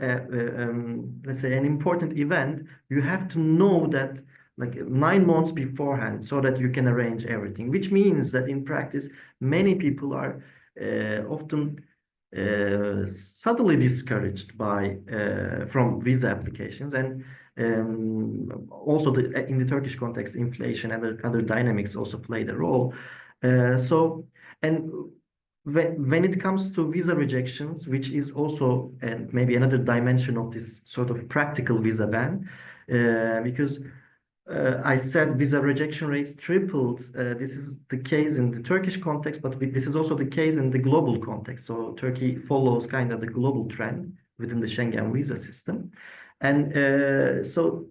let's say an important event, you have to know that like 9 months beforehand so that you can arrange everything, which means that in practice, many people are often subtly discouraged by from visa applications. And also in the Turkish context, inflation and other dynamics also played a role. When it comes to visa rejections, which is also maybe another dimension of this sort of practical visa ban, because I said visa rejection rates tripled. This is the case in the Turkish context, but this is also the case in the global context. So Turkey follows kind of the global trend within the Schengen visa system. And so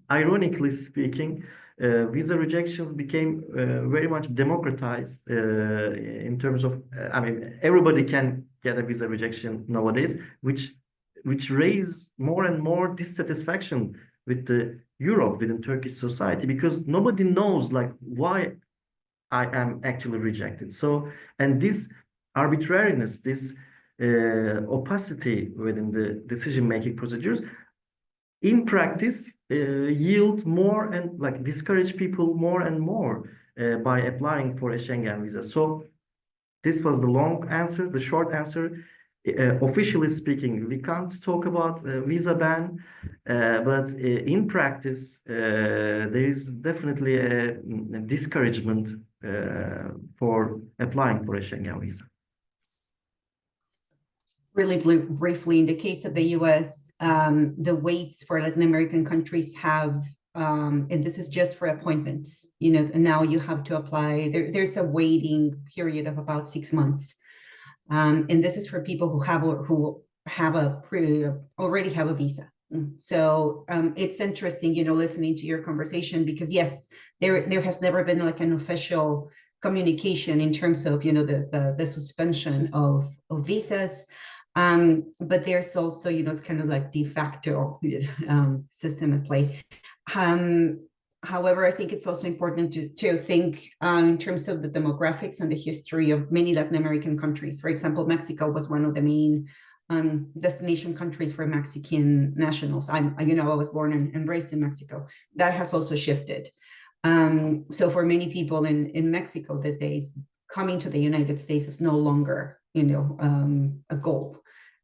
ironically speaking, visa rejections became very much democratized in terms of, I mean, everybody can get a visa rejection nowadays, which raise more and more dissatisfaction with the Europe within Turkish society, because nobody knows like why I am actually rejected. So, and this arbitrariness, this opacity within the decision-making procedures, in practice, yield more and like discourage people more and more by applying for a Schengen visa. So this was the long answer. The short answer, officially speaking, we can't talk about visa ban, but in practice, there is definitely a discouragement for applying for a Schengen visa. Really briefly, in the case of the US, the waits for Latin American countries have, and this is just for appointments, you know, and now you have to apply. There's a waiting period of about 6 months. And this is for people who already have a visa. So it's interesting, you know, listening to your conversation, because yes, there has never been like an official communication in terms of, you know, the suspension of visas. But there's also, you know, it's kind of like de facto system at play. However, I think it's also important to think in terms of the demographics and the history of many Latin American countries. For example, Mexico was one of the main destination countries for Mexican nationals. I was born and raised in Mexico. That has also shifted. So for many people in Mexico these days, coming to the United States is no longer, you know, a goal.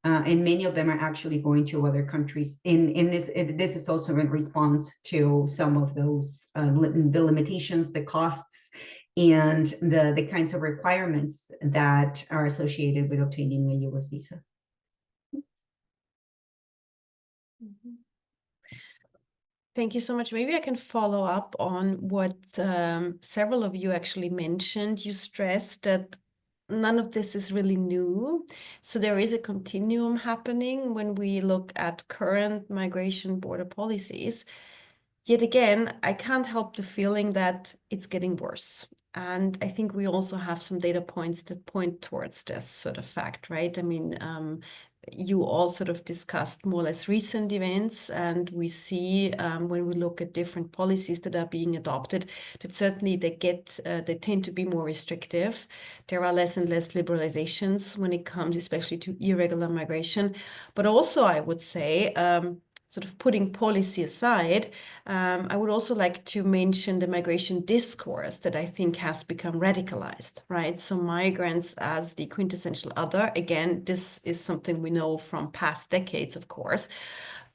And many of them are actually going to other countries. This is also in response to some of those the limitations, the costs, and the kinds of requirements that are associated with obtaining a US visa. Thank you so much. Maybe I can follow up on what several of you actually mentioned. You stressed that none of this is really new. So there is a continuum happening when we look at current migration border policies. Yet again, I can't help the feeling that it's getting worse. And I think we also have some data points that point towards this sort of fact, right? I mean, you all sort of discussed more or less recent events, and we see when we look at different policies that are being adopted, that certainly they tend to be more restrictive. There are less and less liberalizations when it comes, especially to irregular migration. But also, I would say, sort of putting policy aside, I would also like to mention the migration discourse that I think has become radicalized, right? So migrants as the quintessential other, again, this is something we know from past decades, of course.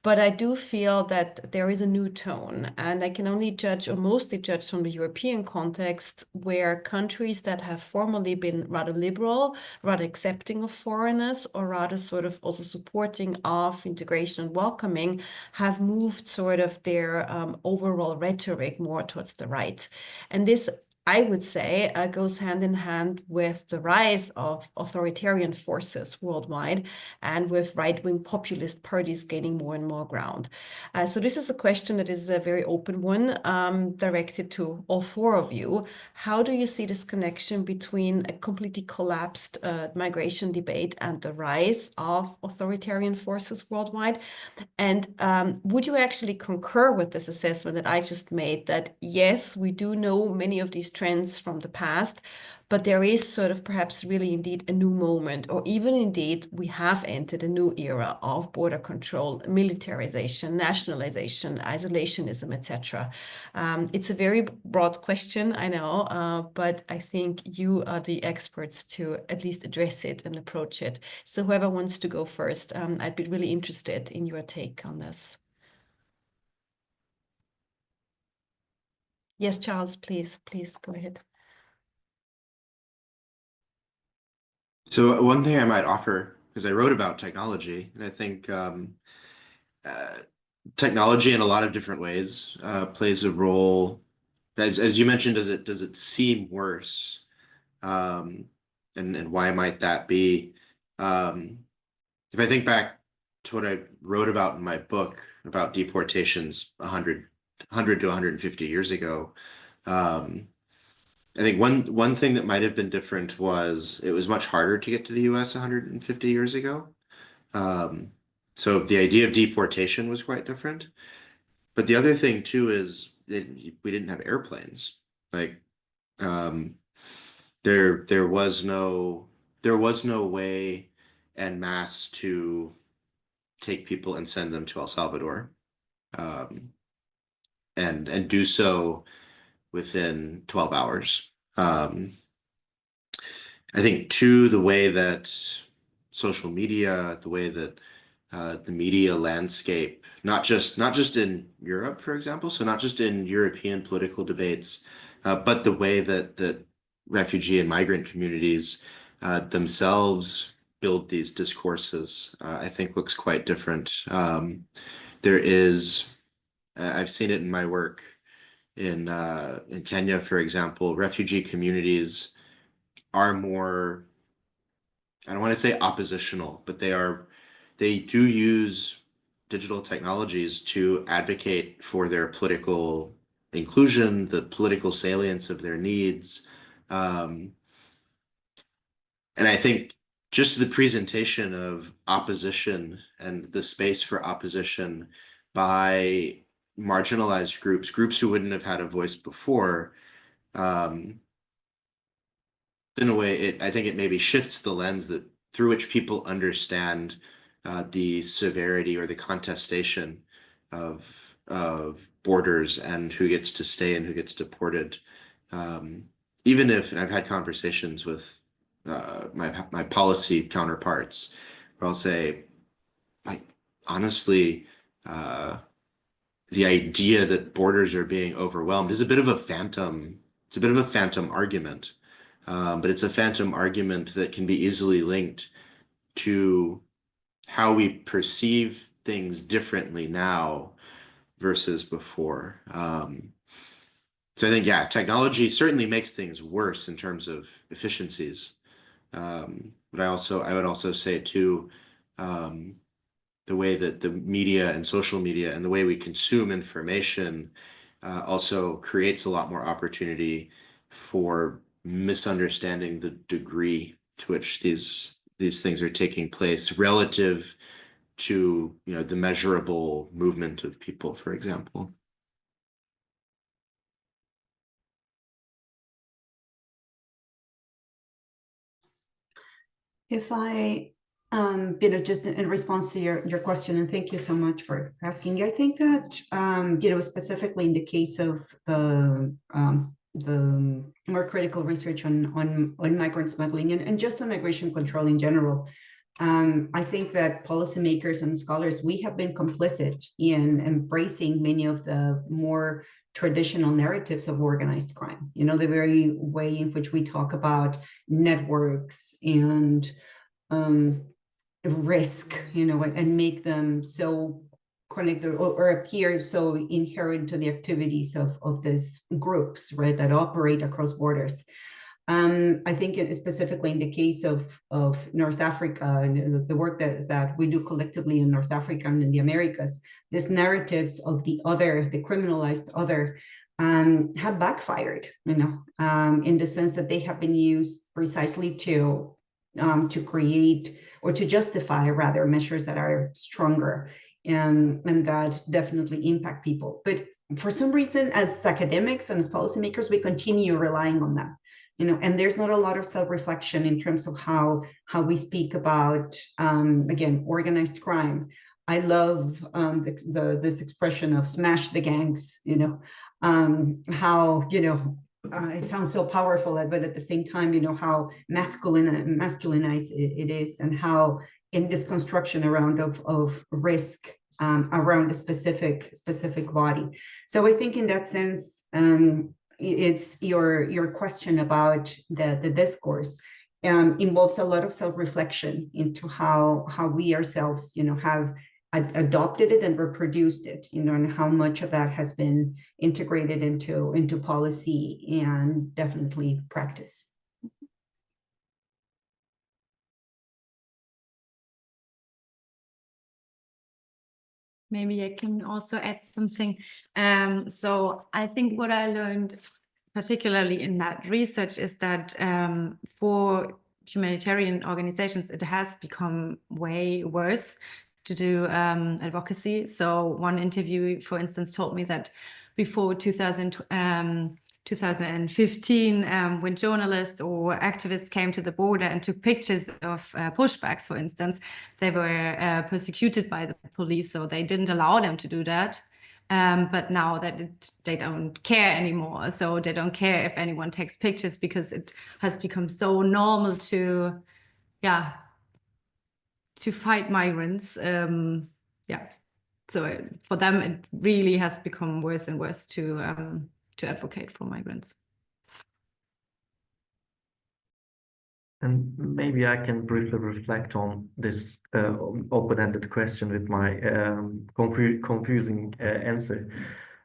But I do feel that there is a new tone, and I can only judge, or mostly judge, from the European context, where countries that have formerly been rather liberal, rather accepting of foreigners, or rather sort of also supporting of integration and welcoming, have moved sort of their overall rhetoric more towards the right. And this, I would say, goes hand in hand with the rise of authoritarian forces worldwide and with right-wing populist parties gaining more and more ground. So this is a question that is a very open one, directed to all four of you. How do you see this connection between a completely collapsed migration debate and the rise of authoritarian forces worldwide? And would you actually concur with this assessment that I just made, that yes, we do know many of these trends from the past, but there is sort of perhaps really indeed a new moment, or even indeed we have entered a new era of border control, militarization, nationalization, isolationism, etc. It's a very broad question, I know, but I think you are the experts to at least address it and approach it. So whoever wants to go first, I'd be really interested in your take on this. Yes, Charles, please go ahead. So one thing I might offer, because I wrote about technology, and I think technology in a lot of different ways plays a role. As you mentioned, does it seem worse? And why might that be? If I think back to what I wrote about in my book about deportations 100 to 150 years ago, I think one thing that might have been different was it was much harder to get to the US 150 years ago. So the idea of deportation was quite different. But the other thing too is that we didn't have airplanes. Like there was no way en masse to take people and send them to El Salvador, and do so within 12 hours. I think too, the way that social media, the way that the media landscape, not just in Europe, for example, so not just in European political debates, but the way that refugee and migrant communities themselves build these discourses, I think looks quite different. There is, I've seen it in my work in Kenya, for example, refugee communities are more, I don't want to say oppositional, but they do use digital technologies to advocate for their political inclusion, the political salience of their needs. And I think just the presentation of opposition and the space for opposition by marginalized groups who wouldn't have had a voice before, in a way, I think it maybe shifts the lens that through which people understand the severity or the contestation of borders and who gets to stay and who gets deported. Even if, and I've had conversations with my policy counterparts, where I'll say, like, honestly, the idea that borders are being overwhelmed is a bit of a phantom. It's a bit of a phantom argument. But it's a phantom argument that can be easily linked to how we perceive things differently now versus before. So I think, yeah, technology certainly makes things worse in terms of efficiencies. But I would also say too, the way that the media and social media and the way we consume information also creates a lot more opportunity for misunderstanding the degree to which these these things are taking place relative to, the measurable movement of people, for example. If I, just in response to your question, and thank you so much for asking. I think that, specifically in the case of the more critical research on migrant smuggling and just on migration control in general, I think that policymakers and scholars, we have been complicit in embracing many of the more traditional narratives of organized crime. The very way in which we talk about networks and risk, and make them so connected or appear so inherent to the activities of these groups, right, that operate across borders. I think specifically in the case of North Africa and the work that we do collectively in North Africa and in the Americas, these narratives of the other, the criminalized other, have backfired, in the sense that they have been used precisely to create or to justify rather measures that are stronger and that definitely impact people. But for some reason, as academics and as policymakers, we continue relying on them. And there's not a lot of self-reflection in terms of how we speak about, again, organized crime. I love this expression of smash the gangs, how, it sounds so powerful, but at the same time, how masculinized it is, and how in this construction around of risk around a specific body. So I think in that sense, it's your question about the discourse involves a lot of self-reflection into how we ourselves, have adopted it and reproduced it, and how much of that has been integrated into policy and definitely practice. Maybe I can also add something. So I think what I learned, particularly in that research, is that for humanitarian organizations, it has become way worse to do advocacy. So one interview, for instance, told me that before 2015, when journalists or activists came to the border and took pictures of pushbacks, for instance, they were persecuted by the police, so they didn't allow them to do that. But now that they don't care anymore, so they don't care if anyone takes pictures because it has become so normal to fight migrants. So for them, it really has become worse and worse to advocate for migrants. And maybe I can briefly reflect on this open-ended question with my confusing answer.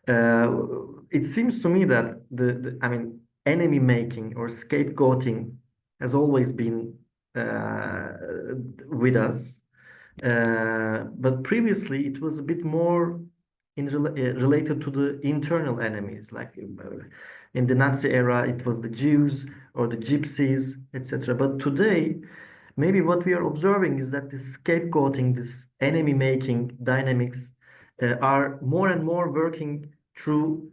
It seems to me that enemy making or scapegoating has always been with us, but previously it was a bit more related to the internal enemies, like in the Nazi era it was the Jews or the Gypsies, etc. But today, maybe what we are observing is that this scapegoating, this enemy making dynamics are more and more working through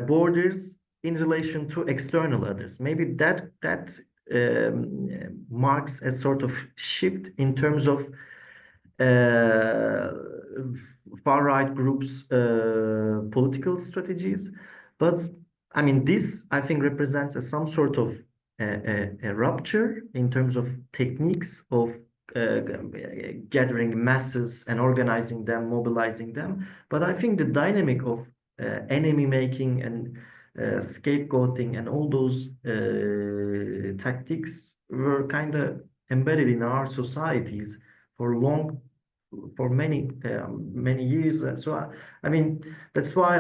borders in relation to external others. Maybe that marks a sort of shift in terms of far-right groups' political strategies. But this, I think, represents some sort of a rupture in terms of techniques of gathering masses and organizing them, mobilizing them. But I think the dynamic of enemy making and scapegoating and all those tactics were kind of embedded in our societies for many years. So that's why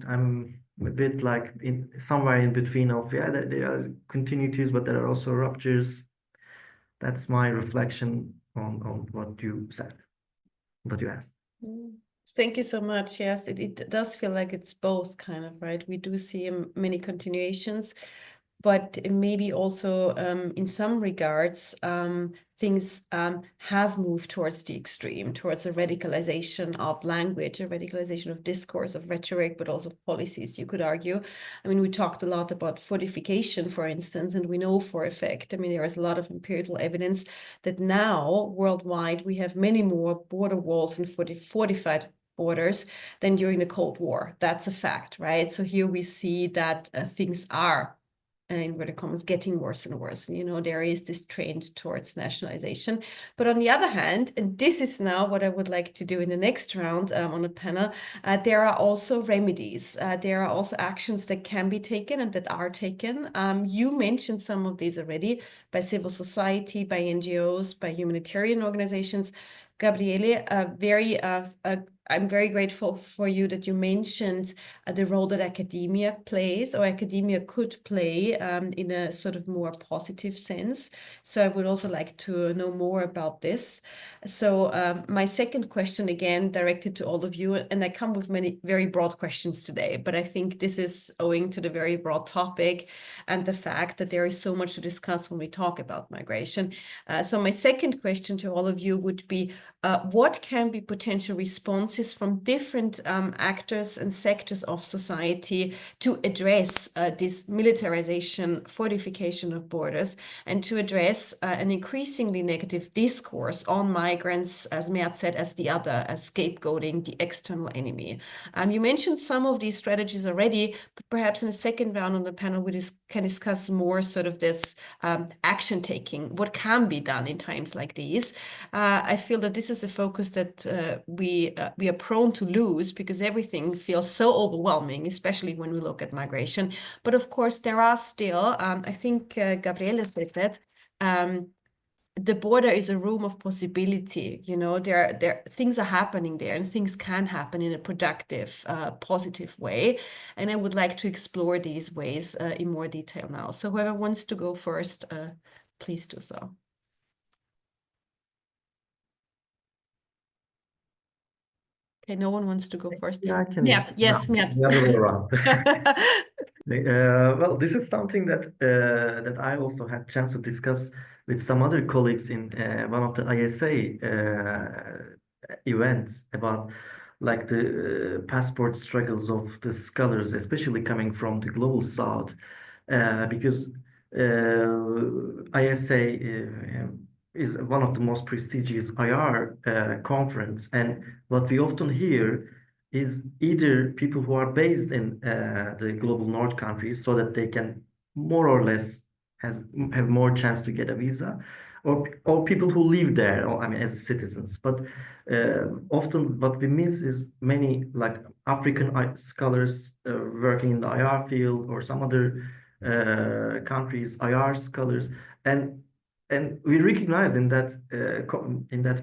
I'm a bit like somewhere in between of there are continuities, but there are also ruptures. That's my reflection on what you said, what you asked. Thank you so much. Yes, it does feel like it's both kind of, right? We do see many continuations, but maybe also in some regards, things have moved towards the extreme, towards a radicalization of language, a radicalization of discourse, of rhetoric, but also of policies, you could argue. I mean, we talked a lot about fortification, for instance, and we know for a fact, I mean, there is a lot of empirical evidence that now worldwide we have many more border walls and fortified borders than during the Cold War. That's a fact, right? So here we see that things are, in inverted commas, getting worse and worse. You know, there is this trend towards nationalization. But on the other hand, and this is now what I would like to do in the next round on the panel, there are also remedies. There are also actions that can be taken and that are taken. You mentioned some of these already, by civil society, by NGOs, by humanitarian organizations. Gabriele, I'm very grateful for you that you mentioned the role that academia plays, or academia could play in a sort of more positive sense. So I would also like to know more about this. So my second question, again, directed to all of you, and I come with many very broad questions today, but I think this is owing to the very broad topic and the fact that there is so much to discuss when we talk about migration. So my second question to all of you would be, what can be potential responses from different actors and sectors of society to address this militarization, fortification of borders, and to address an increasingly negative discourse on migrants, as Mert said, as the other, as scapegoating the external enemy? You mentioned some of these strategies already, but perhaps in the second round on the panel, we can discuss more sort of this action taking, what can be done in times like these. I feel that this is a focus that we are prone to lose because everything feels so overwhelming, especially when we look at migration. But of course, there are still, I think Gabriele said that, the border is a room of possibility. You know, there things are happening there, and things can happen in a productive, positive way. And I would like to explore these ways in more detail now. So whoever wants to go first, please do so. Okay, no one wants to go first. Yeah, I can. Mert, yes, Mert. The other way around. Well, this is something that that I also had chance to discuss with some other colleagues in one of the ISA events about like the passport struggles of the scholars, especially coming from the global south, because ISA is one of the most prestigious IR conference, and what we often hear is either people who are based in the global north countries so that they can more or less have more chance to get a visa, or people who live there, or, I mean, as citizens. But often what we miss is many like African scholars working in the IR field, or some other countries IR scholars, and we recognize in that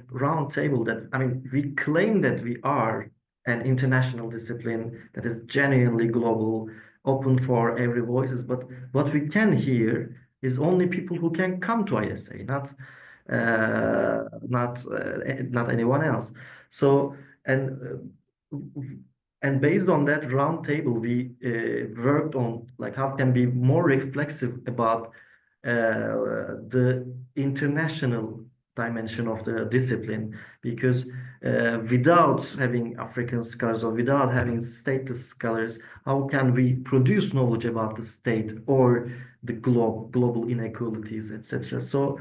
round table that, I mean, we claim that we are an international discipline that is genuinely global, open for every voices. But what we can hear is only people who can come to ISA, not anyone else. So and based on that round table, we worked on like how can be more reflexive about the international dimension of the discipline, because without having African scholars or without having stateless scholars, how can we produce knowledge about the state or the global inequalities, etc.? So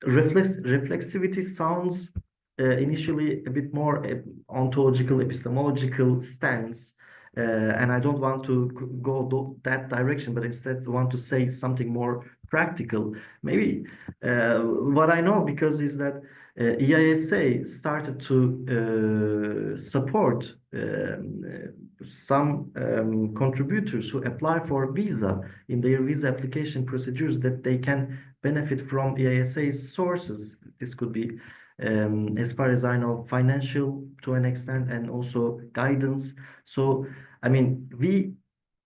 reflexivity sounds initially a bit more ontological, epistemological stance, and I don't want to go that direction, but instead want to say something more practical. Maybe what I know because is that EISA started to support some contributors who apply for visa in their visa application procedures, that they can benefit from EISA sources. This could be, as far as I know, financial to an extent, and also guidance. So, I mean, we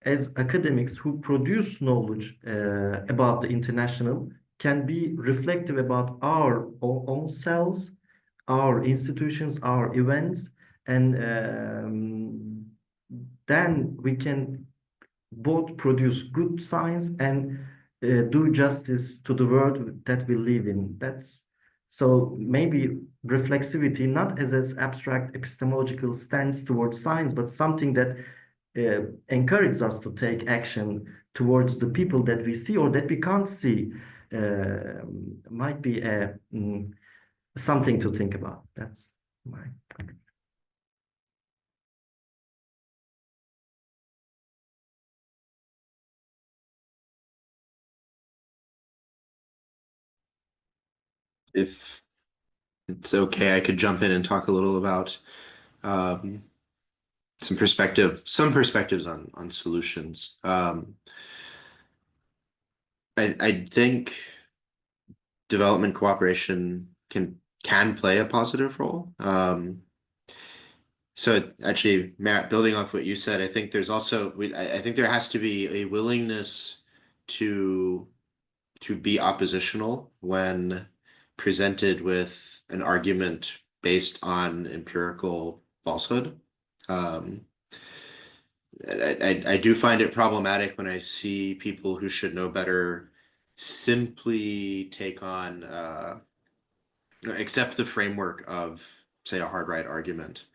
as academics who produce knowledge about the international can be reflective about our own selves, our institutions, our events, and then we can both produce good science and do justice to the world that we live in. That's so maybe reflexivity not as an abstract epistemological stance towards science, but something that encourages us to take action towards the people that we see or that we can't see, might be something to think about. That's my point. If it's okay, I could jump in and talk a little about some perspectives on solutions. I think development cooperation can play a positive role. So actually, Matt, building off what you said, I think there's also I think there has to be a willingness to be oppositional when presented with an argument based on empirical falsehood. I do find it problematic when I see people who should know better simply take on accept the framework of, say, a hard right argument,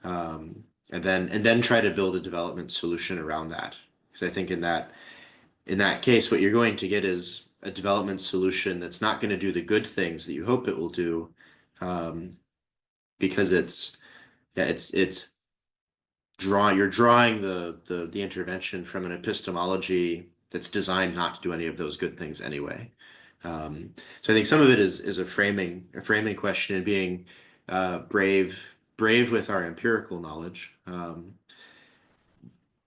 and then try to build a development solution around that. Because I think in that case, what you're going to get is a development solution that's not going to do the good things that you hope it will do, because you're drawing the intervention from an epistemology that's designed not to do any of those good things anyway. So I think some of it is a framing question and being brave with our empirical knowledge, and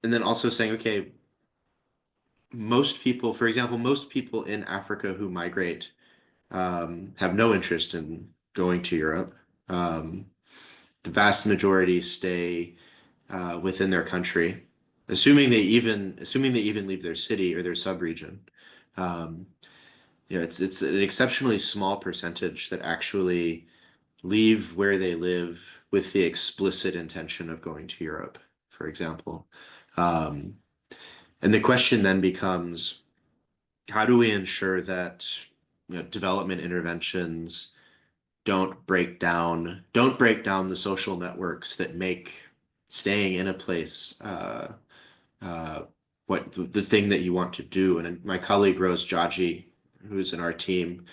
then also saying, okay, most people, for example, most people in Africa who migrate have no interest in going to Europe. The vast majority stay within their country, assuming they even leave their city or their subregion. It's an exceptionally small percentage that actually leave where they live with the explicit intention of going to Europe, for example. And the question then becomes, how do we ensure that development interventions don't break down the social networks that make staying in a place what the thing that you want to do? And my colleague Rose Jaji, who's in our team,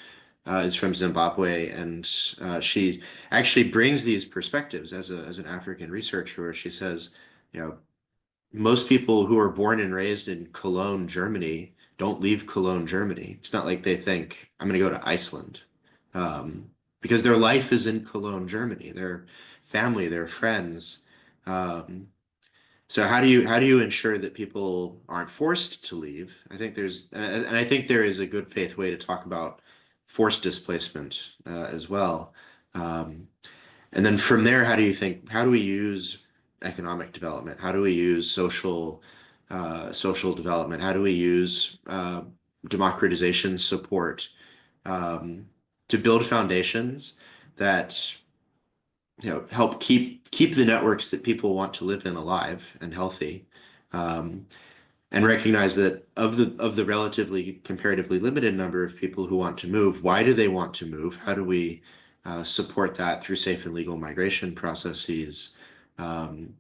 is from Zimbabwe, and she actually brings these perspectives as an African researcher, where she says, most people who are born and raised in Cologne, Germany, don't leave Cologne, Germany. It's not like they think, I'm going to go to Iceland, because their life is in Cologne, Germany, their family, their friends. So how do you ensure that people aren't forced to leave? I think there is a good faith way to talk about forced displacement as well. And then from there, how do we use economic development? How do we use social development? How do we use democratization support to build foundations that help keep the networks that people want to live in alive and healthy, and recognize that of the relatively comparatively limited number of people who want to move, why do they want to move? How do we support that through safe and legal migration processes? And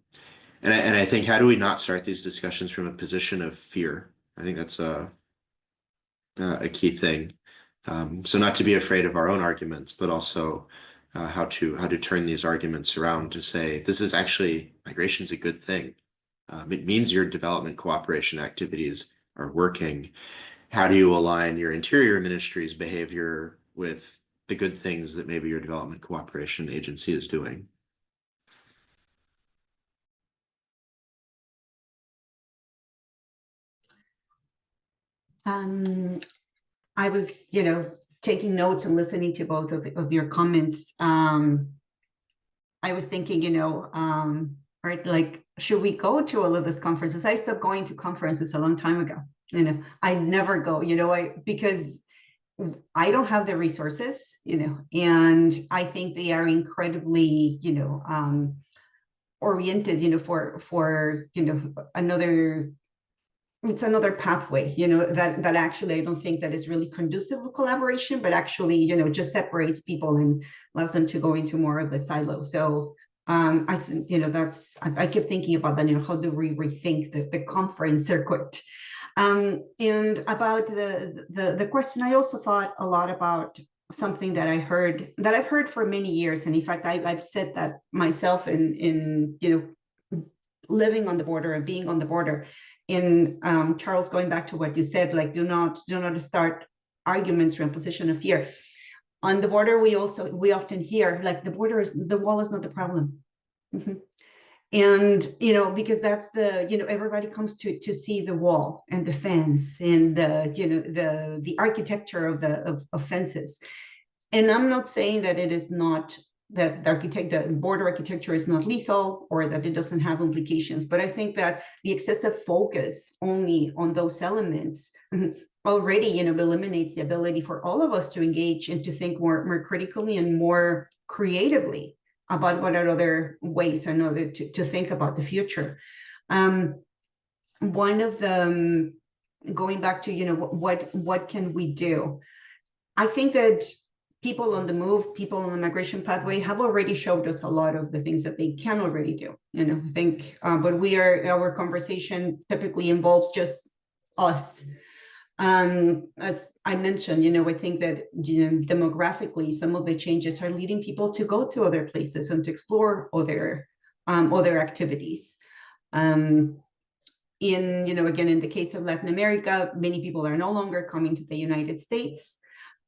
I think, how do we not start these discussions from a position of fear? I think that's a key thing. So not to be afraid of our own arguments, but also how to turn these arguments around to say, this is actually, migration's a good thing. It means your development cooperation activities are working. How do you align your interior ministry's behavior with the good things that maybe your development cooperation agency is doing? I was, taking notes and listening to both of your comments. I was thinking, right, like, should we go to all of these conferences? I stopped going to conferences a long time ago. I never go, because I don't have the resources, and I think they are incredibly, oriented, for another it's another pathway, you know, that actually I don't think that is really conducive to collaboration, but actually, you know, just separates people and allows them to go into more of the silo. So I think, you know, that's, I keep thinking about that, you know, how do we rethink the conference circuit? And about the question, I also thought a lot about something that I've heard for many years. And in fact, I've said that myself in, you know, living on the border and being on the border. In Charles, going back to what you said, like, do not start arguments from a position of fear. On the border, we often hear like the wall is not the problem. Mm-hmm. And, you know, because that's you know, everybody comes to see the wall and the fence and you know, the architecture of fences. And I'm not saying that it is not, that the border architecture is not lethal or that it doesn't have implications, but I think that the excessive focus only on those elements already, you know, eliminates the ability for all of us to engage and to think more critically and more creatively about what are other ways to think about the future. One of them, going back to, you know, what can we do? I think that people on the move, people on the migration pathway have already showed us a lot of the things that they can already do. You know, I think, but our conversation typically involves just us. As I mentioned, you know, I think that, you know, demographically, some of the changes are leading people to go to other places and to explore other activities. You know, again, in the case of Latin America, many people are no longer coming to the United States.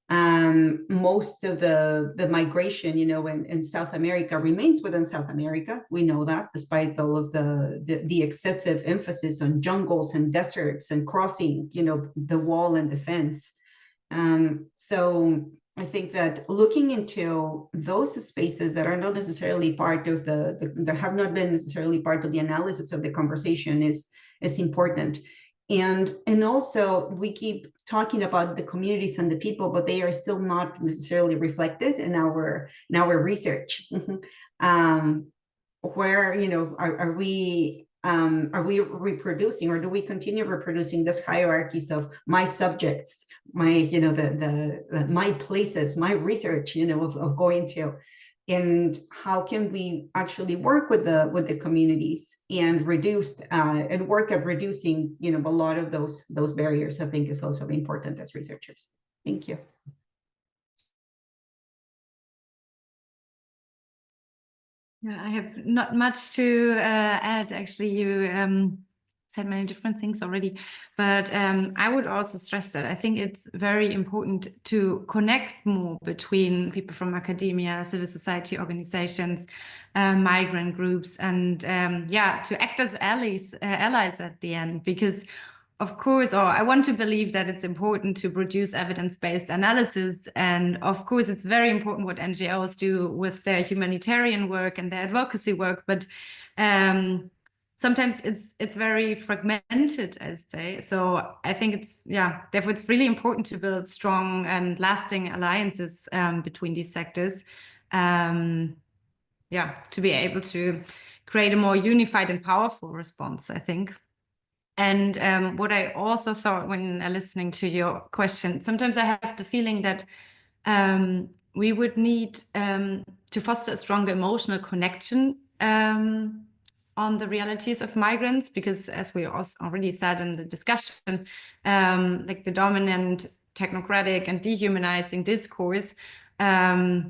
Most of the migration, you know, in South America remains within South America. We know that, despite all of the excessive emphasis on jungles and deserts and crossing, you know, the wall and the fence. So I think that looking into those spaces that are not necessarily part of that have not been necessarily part of the analysis of the conversation is important. And also we keep talking about the communities and the people, but they are still not necessarily reflected in our research. Where, you know, are we reproducing, or do we continue reproducing these hierarchies of my subjects, my, you know, my places, my research, you know, of going to, and how can we actually work with the communities and work at reducing, you know, a lot of those barriers? I think is also important as researchers. Thank you. Yeah, I have not much to add. Actually, you said many different things already, but I would also stress that I think it's very important to connect more between people from academia, civil society organizations, migrant groups, and yeah, to act as allies at the end, because of course, or I want to believe that it's important to produce evidence-based analysis. And of course, it's very important what NGOs do with their humanitarian work and their advocacy work. But sometimes it's very fragmented, I say. So I think therefore it's really important to build strong and lasting alliances between these sectors. To be able to create a more unified and powerful response, I think. And what I also thought when listening to your question, sometimes I have the feeling that we would need to foster a stronger emotional connection on the realities of migrants, because as we also already said in the discussion, like the dominant technocratic and dehumanizing discourse has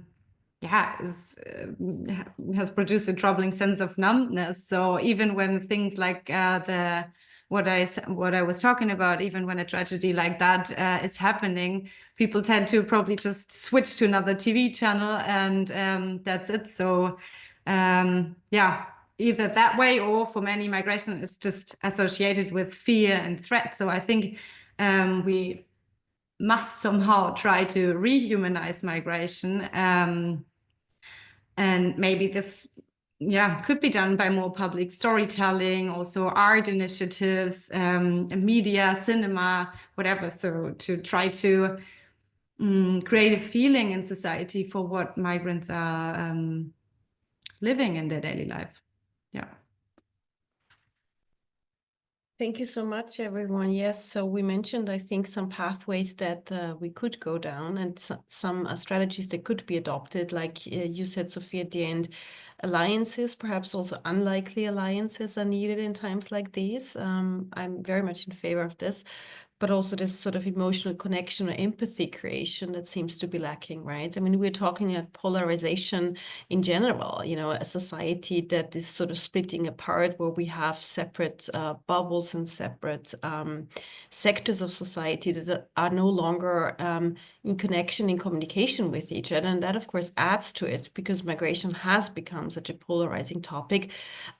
produced a troubling sense of numbness. So even when things like what I was talking about, even when a tragedy like that is happening, people tend to probably just switch to another TV channel and that's it. So either that way, or for many, migration is just associated with fear and threat. So I think we must somehow try to rehumanize migration. And maybe this could be done by more public storytelling, also art initiatives, media, cinema, whatever. So to try to create a feeling in society for what migrants are living in their daily life. Yeah. Thank you so much, everyone. Yes, so we mentioned, I think, some pathways that we could go down and some strategies that could be adopted, like you said, Sophie, at the end. Alliances, perhaps also unlikely alliances, are needed in times like these. I'm very much in favor of this, but also this sort of emotional connection or empathy creation that seems to be lacking, right? I mean, we're talking about polarization in general, you know, a society that is sort of splitting apart, where we have separate bubbles and separate sectors of society that are no longer in connection, in communication with each other. And that, of course, adds to it, because migration has become such a polarizing topic,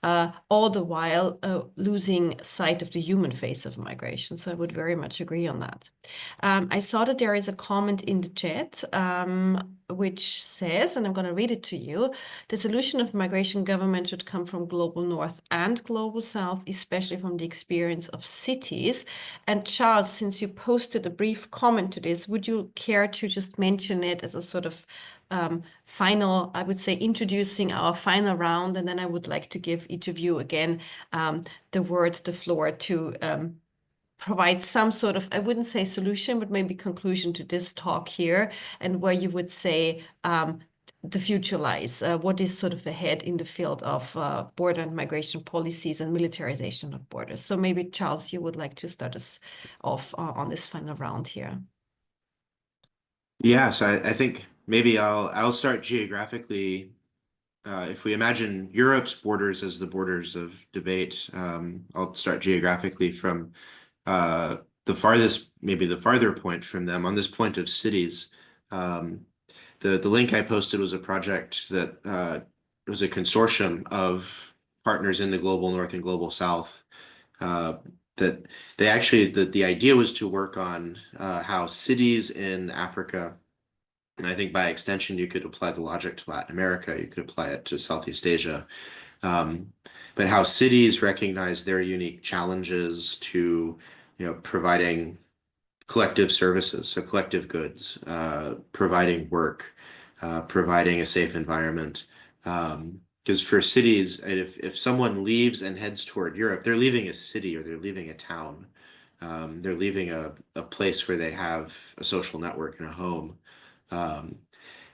all the while losing sight of the human face of migration. So I would very much agree on that. I saw that there is a comment in the chat which says, and I'm going to read it to you: the solution of migration government should come from global north and global south, especially from the experience of cities. And Charles, since you posted a brief comment to this, would you care to just mention it as a sort of final, I would say, introducing our final round, and then I would like to give each of you again the floor to provide some sort of, I wouldn't say solution, but maybe conclusion to this talk here, and where you would say the future lies. What is sort of ahead in the field of border and migration policies and militarization of borders? So maybe, Charles, you would like to start us off on this final round here. Yes, I think maybe I'll start geographically. If we imagine Europe's borders as the borders of debate, I'll start geographically from the farther point from them, on this point of cities. The link I posted was a project that was a consortium of partners in the global north and global south. That they actually, the idea was to work on how cities in Africa, and I think by extension you could apply the logic to Latin America, you could apply it to Southeast Asia, but how cities recognize their unique challenges to, providing collective services, so collective goods, providing work, providing a safe environment. Because for cities, if someone leaves and heads toward Europe, they're leaving a city or they're leaving a town. They're leaving a place where they have a social network and a home.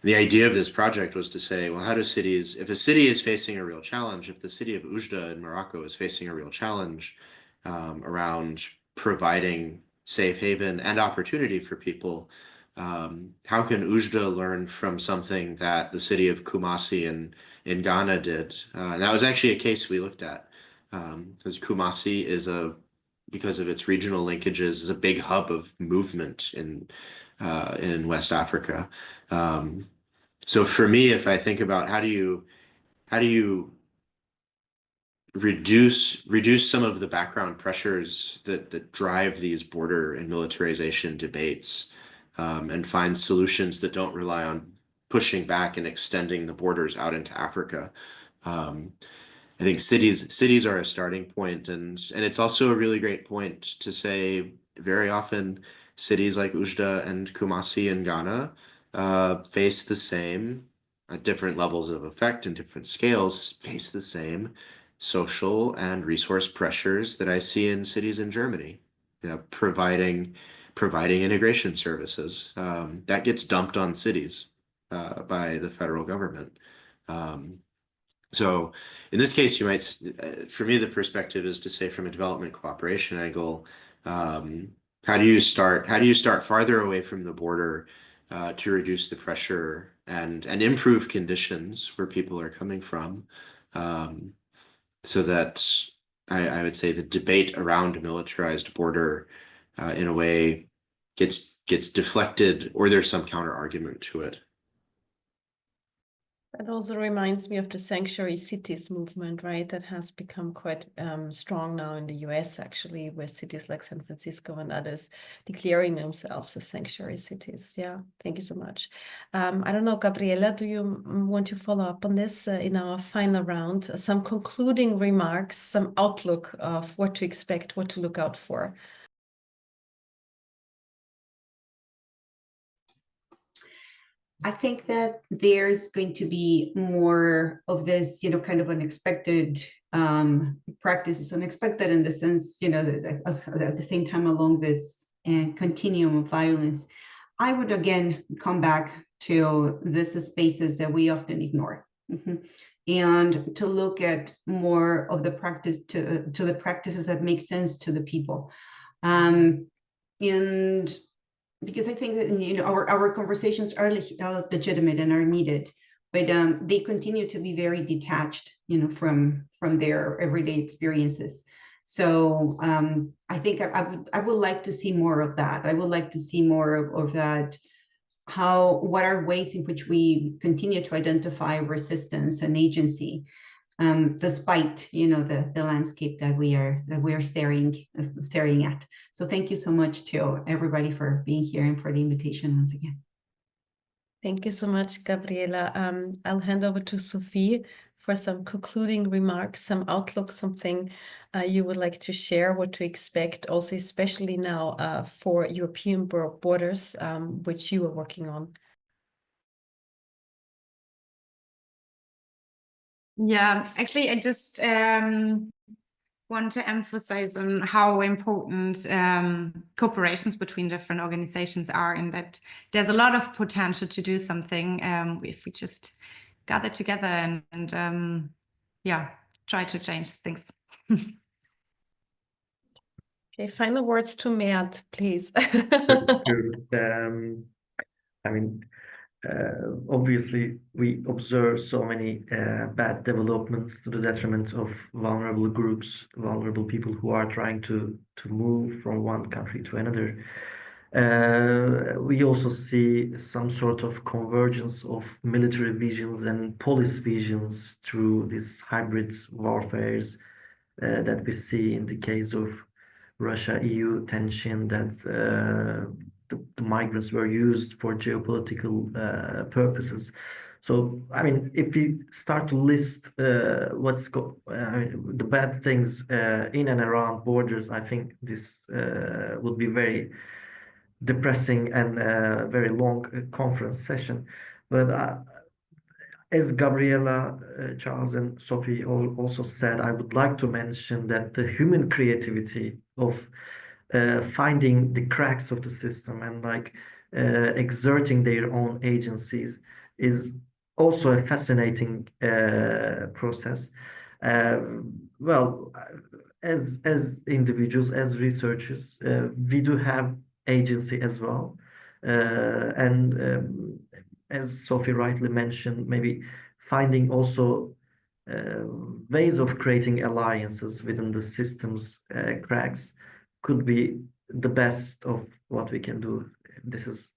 The idea of this project was to say, well, how do cities, if a city is facing a real challenge, if the city of Oujda in Morocco is facing a real challenge around providing safe haven and opportunity for people, how can Oujda learn from something that the city of Kumasi in Ghana did? And that was actually a case we looked at, because Kumasi because of its regional linkages, is a big hub of movement in West Africa. So for me, if I think about how do you reduce some of the background pressures that drive these border and militarization debates, and find solutions that don't rely on pushing back and extending the borders out into Africa. I think cities are a starting point, and it's also a really great point to say very often cities like Oujda and Kumasi in Ghana face the same, at different levels of effect and different scales, face the same social and resource pressures that I see in cities in Germany. Providing integration services that gets dumped on cities by the federal government. So in this case, you might, for me, the perspective is to say, from a development cooperation angle, how do you start farther away from the border to reduce the pressure and improve conditions where people are coming from, so that I would say the debate around a militarized border in a way gets deflected, or there's some counter argument to it. That also reminds me of the sanctuary cities movement, right? That has become quite strong now in the US, actually, where cities like San Francisco and others declaring themselves as sanctuary cities. Yeah, thank you so much. I don't know, Gabriela, do you want to follow up on this in our final round? Some concluding remarks, some outlook of what to expect, what to look out for. I think that there's going to be more of this, kind of unexpected practices, unexpected in the sense, at the same time along this continuum of violence. I would again come back to these spaces that we often ignore. And to look at more of the practice to the practices that make sense to the people. And because I think that our conversations are legitimate and are needed, but they continue to be very detached, from their everyday experiences. So I think I would like to see more of that. I would like to see more of that. What are ways in which we continue to identify resistance and agency, despite the landscape that we are staring at. So thank you so much to everybody for being here and for the invitation once again. Thank you so much, Gabriela. I'll hand over to Sophie for some concluding remarks, some outlook, something you would like to share, what to expect, also especially now for European borders, which you are working on. Yeah, actually, I just want to emphasize on how important cooperations between different organizations are, and that there's a lot of potential to do something if we just gather together and yeah, try to change things. Okay, final words to Mert, please. I mean, obviously, we observe so many bad developments to the detriment of vulnerable groups, vulnerable people who are trying to move from one country to another. We also see some sort of convergence of military visions and police visions through these hybrid warfares that we see in the case of Russia-EU tension, that the migrants were used for geopolitical purposes. So, I mean, if we start to list the bad things in and around borders, I think this would be very depressing and very long conference session. But as Gabriela, Charles, and Sophie also said, I would like to mention that the human creativity of finding the cracks of the system and exerting their own agencies is also a fascinating process. Well, as individuals, as researchers, we do have agency as well, and as Sophie rightly mentioned, maybe finding also ways of creating alliances within the system's cracks could be the best of what we can do. This is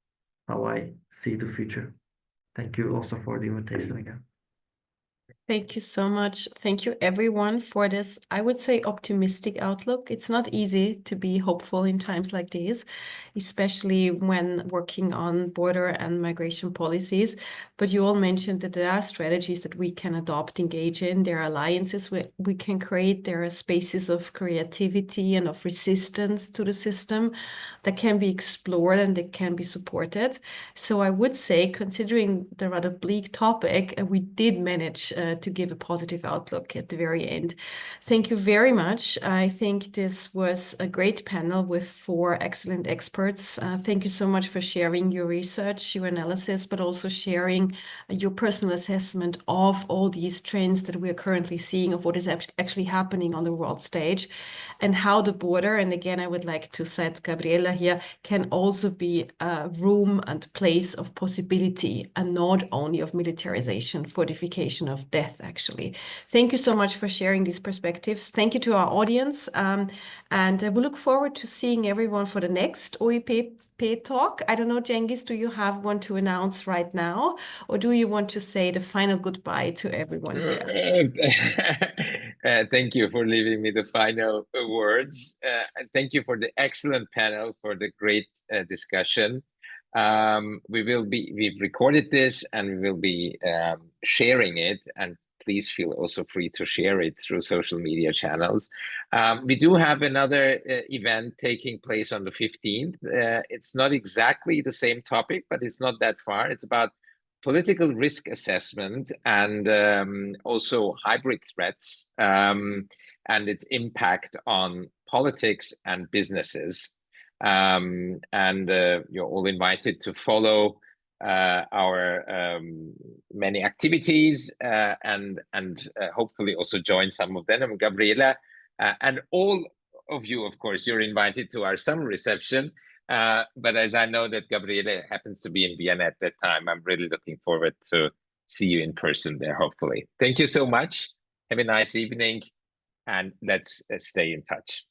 how I see the future. Thank you also for the invitation again. Thank you so much. Thank you, everyone, for this, I would say, optimistic outlook. It's not easy to be hopeful in times like these, especially when working on border and migration policies. But you all mentioned that there are strategies that we can adopt, engage in. There are alliances we can create. There are spaces of creativity and of resistance to the system that can be explored and that can be supported. So I would say, considering the rather bleak topic, we did manage to give a positive outlook at the very end. Thank you very much. I think this was a great panel with 4 excellent experts. Thank you so much for sharing your research, your analysis, but also sharing your personal assessment of all these trends that we are currently seeing, of what is actually happening on the world stage, and how the border, and again, I would like to cite Gabriela here, can also be a room and place of possibility and not only of militarization, fortification of death, actually. Thank you so much for sharing these perspectives. Thank you to our audience. And we look forward to seeing everyone for the next OEP talk. I don't know, Cengiz, do you have one to announce right now? Or do you want to say the final goodbye to everyone here? Thank you for leaving me the final words. And thank you for the excellent panel, for the great discussion. We've recorded this and we will be sharing it, and please feel also free to share it through social media channels. We do have another event taking place on the 15th. It's not exactly the same topic, but it's not that far. It's about political risk assessment and also hybrid threats and its impact on politics and businesses. You're all invited to follow our many activities and hopefully also join some of them. Gabriela, and all of you, of course, you're invited to our summer reception. But as I know that Gabriele happens to be in Vienna at that time, I'm really looking forward to see you in person there, hopefully. Thank you so much. Have a nice evening, and let's stay in touch.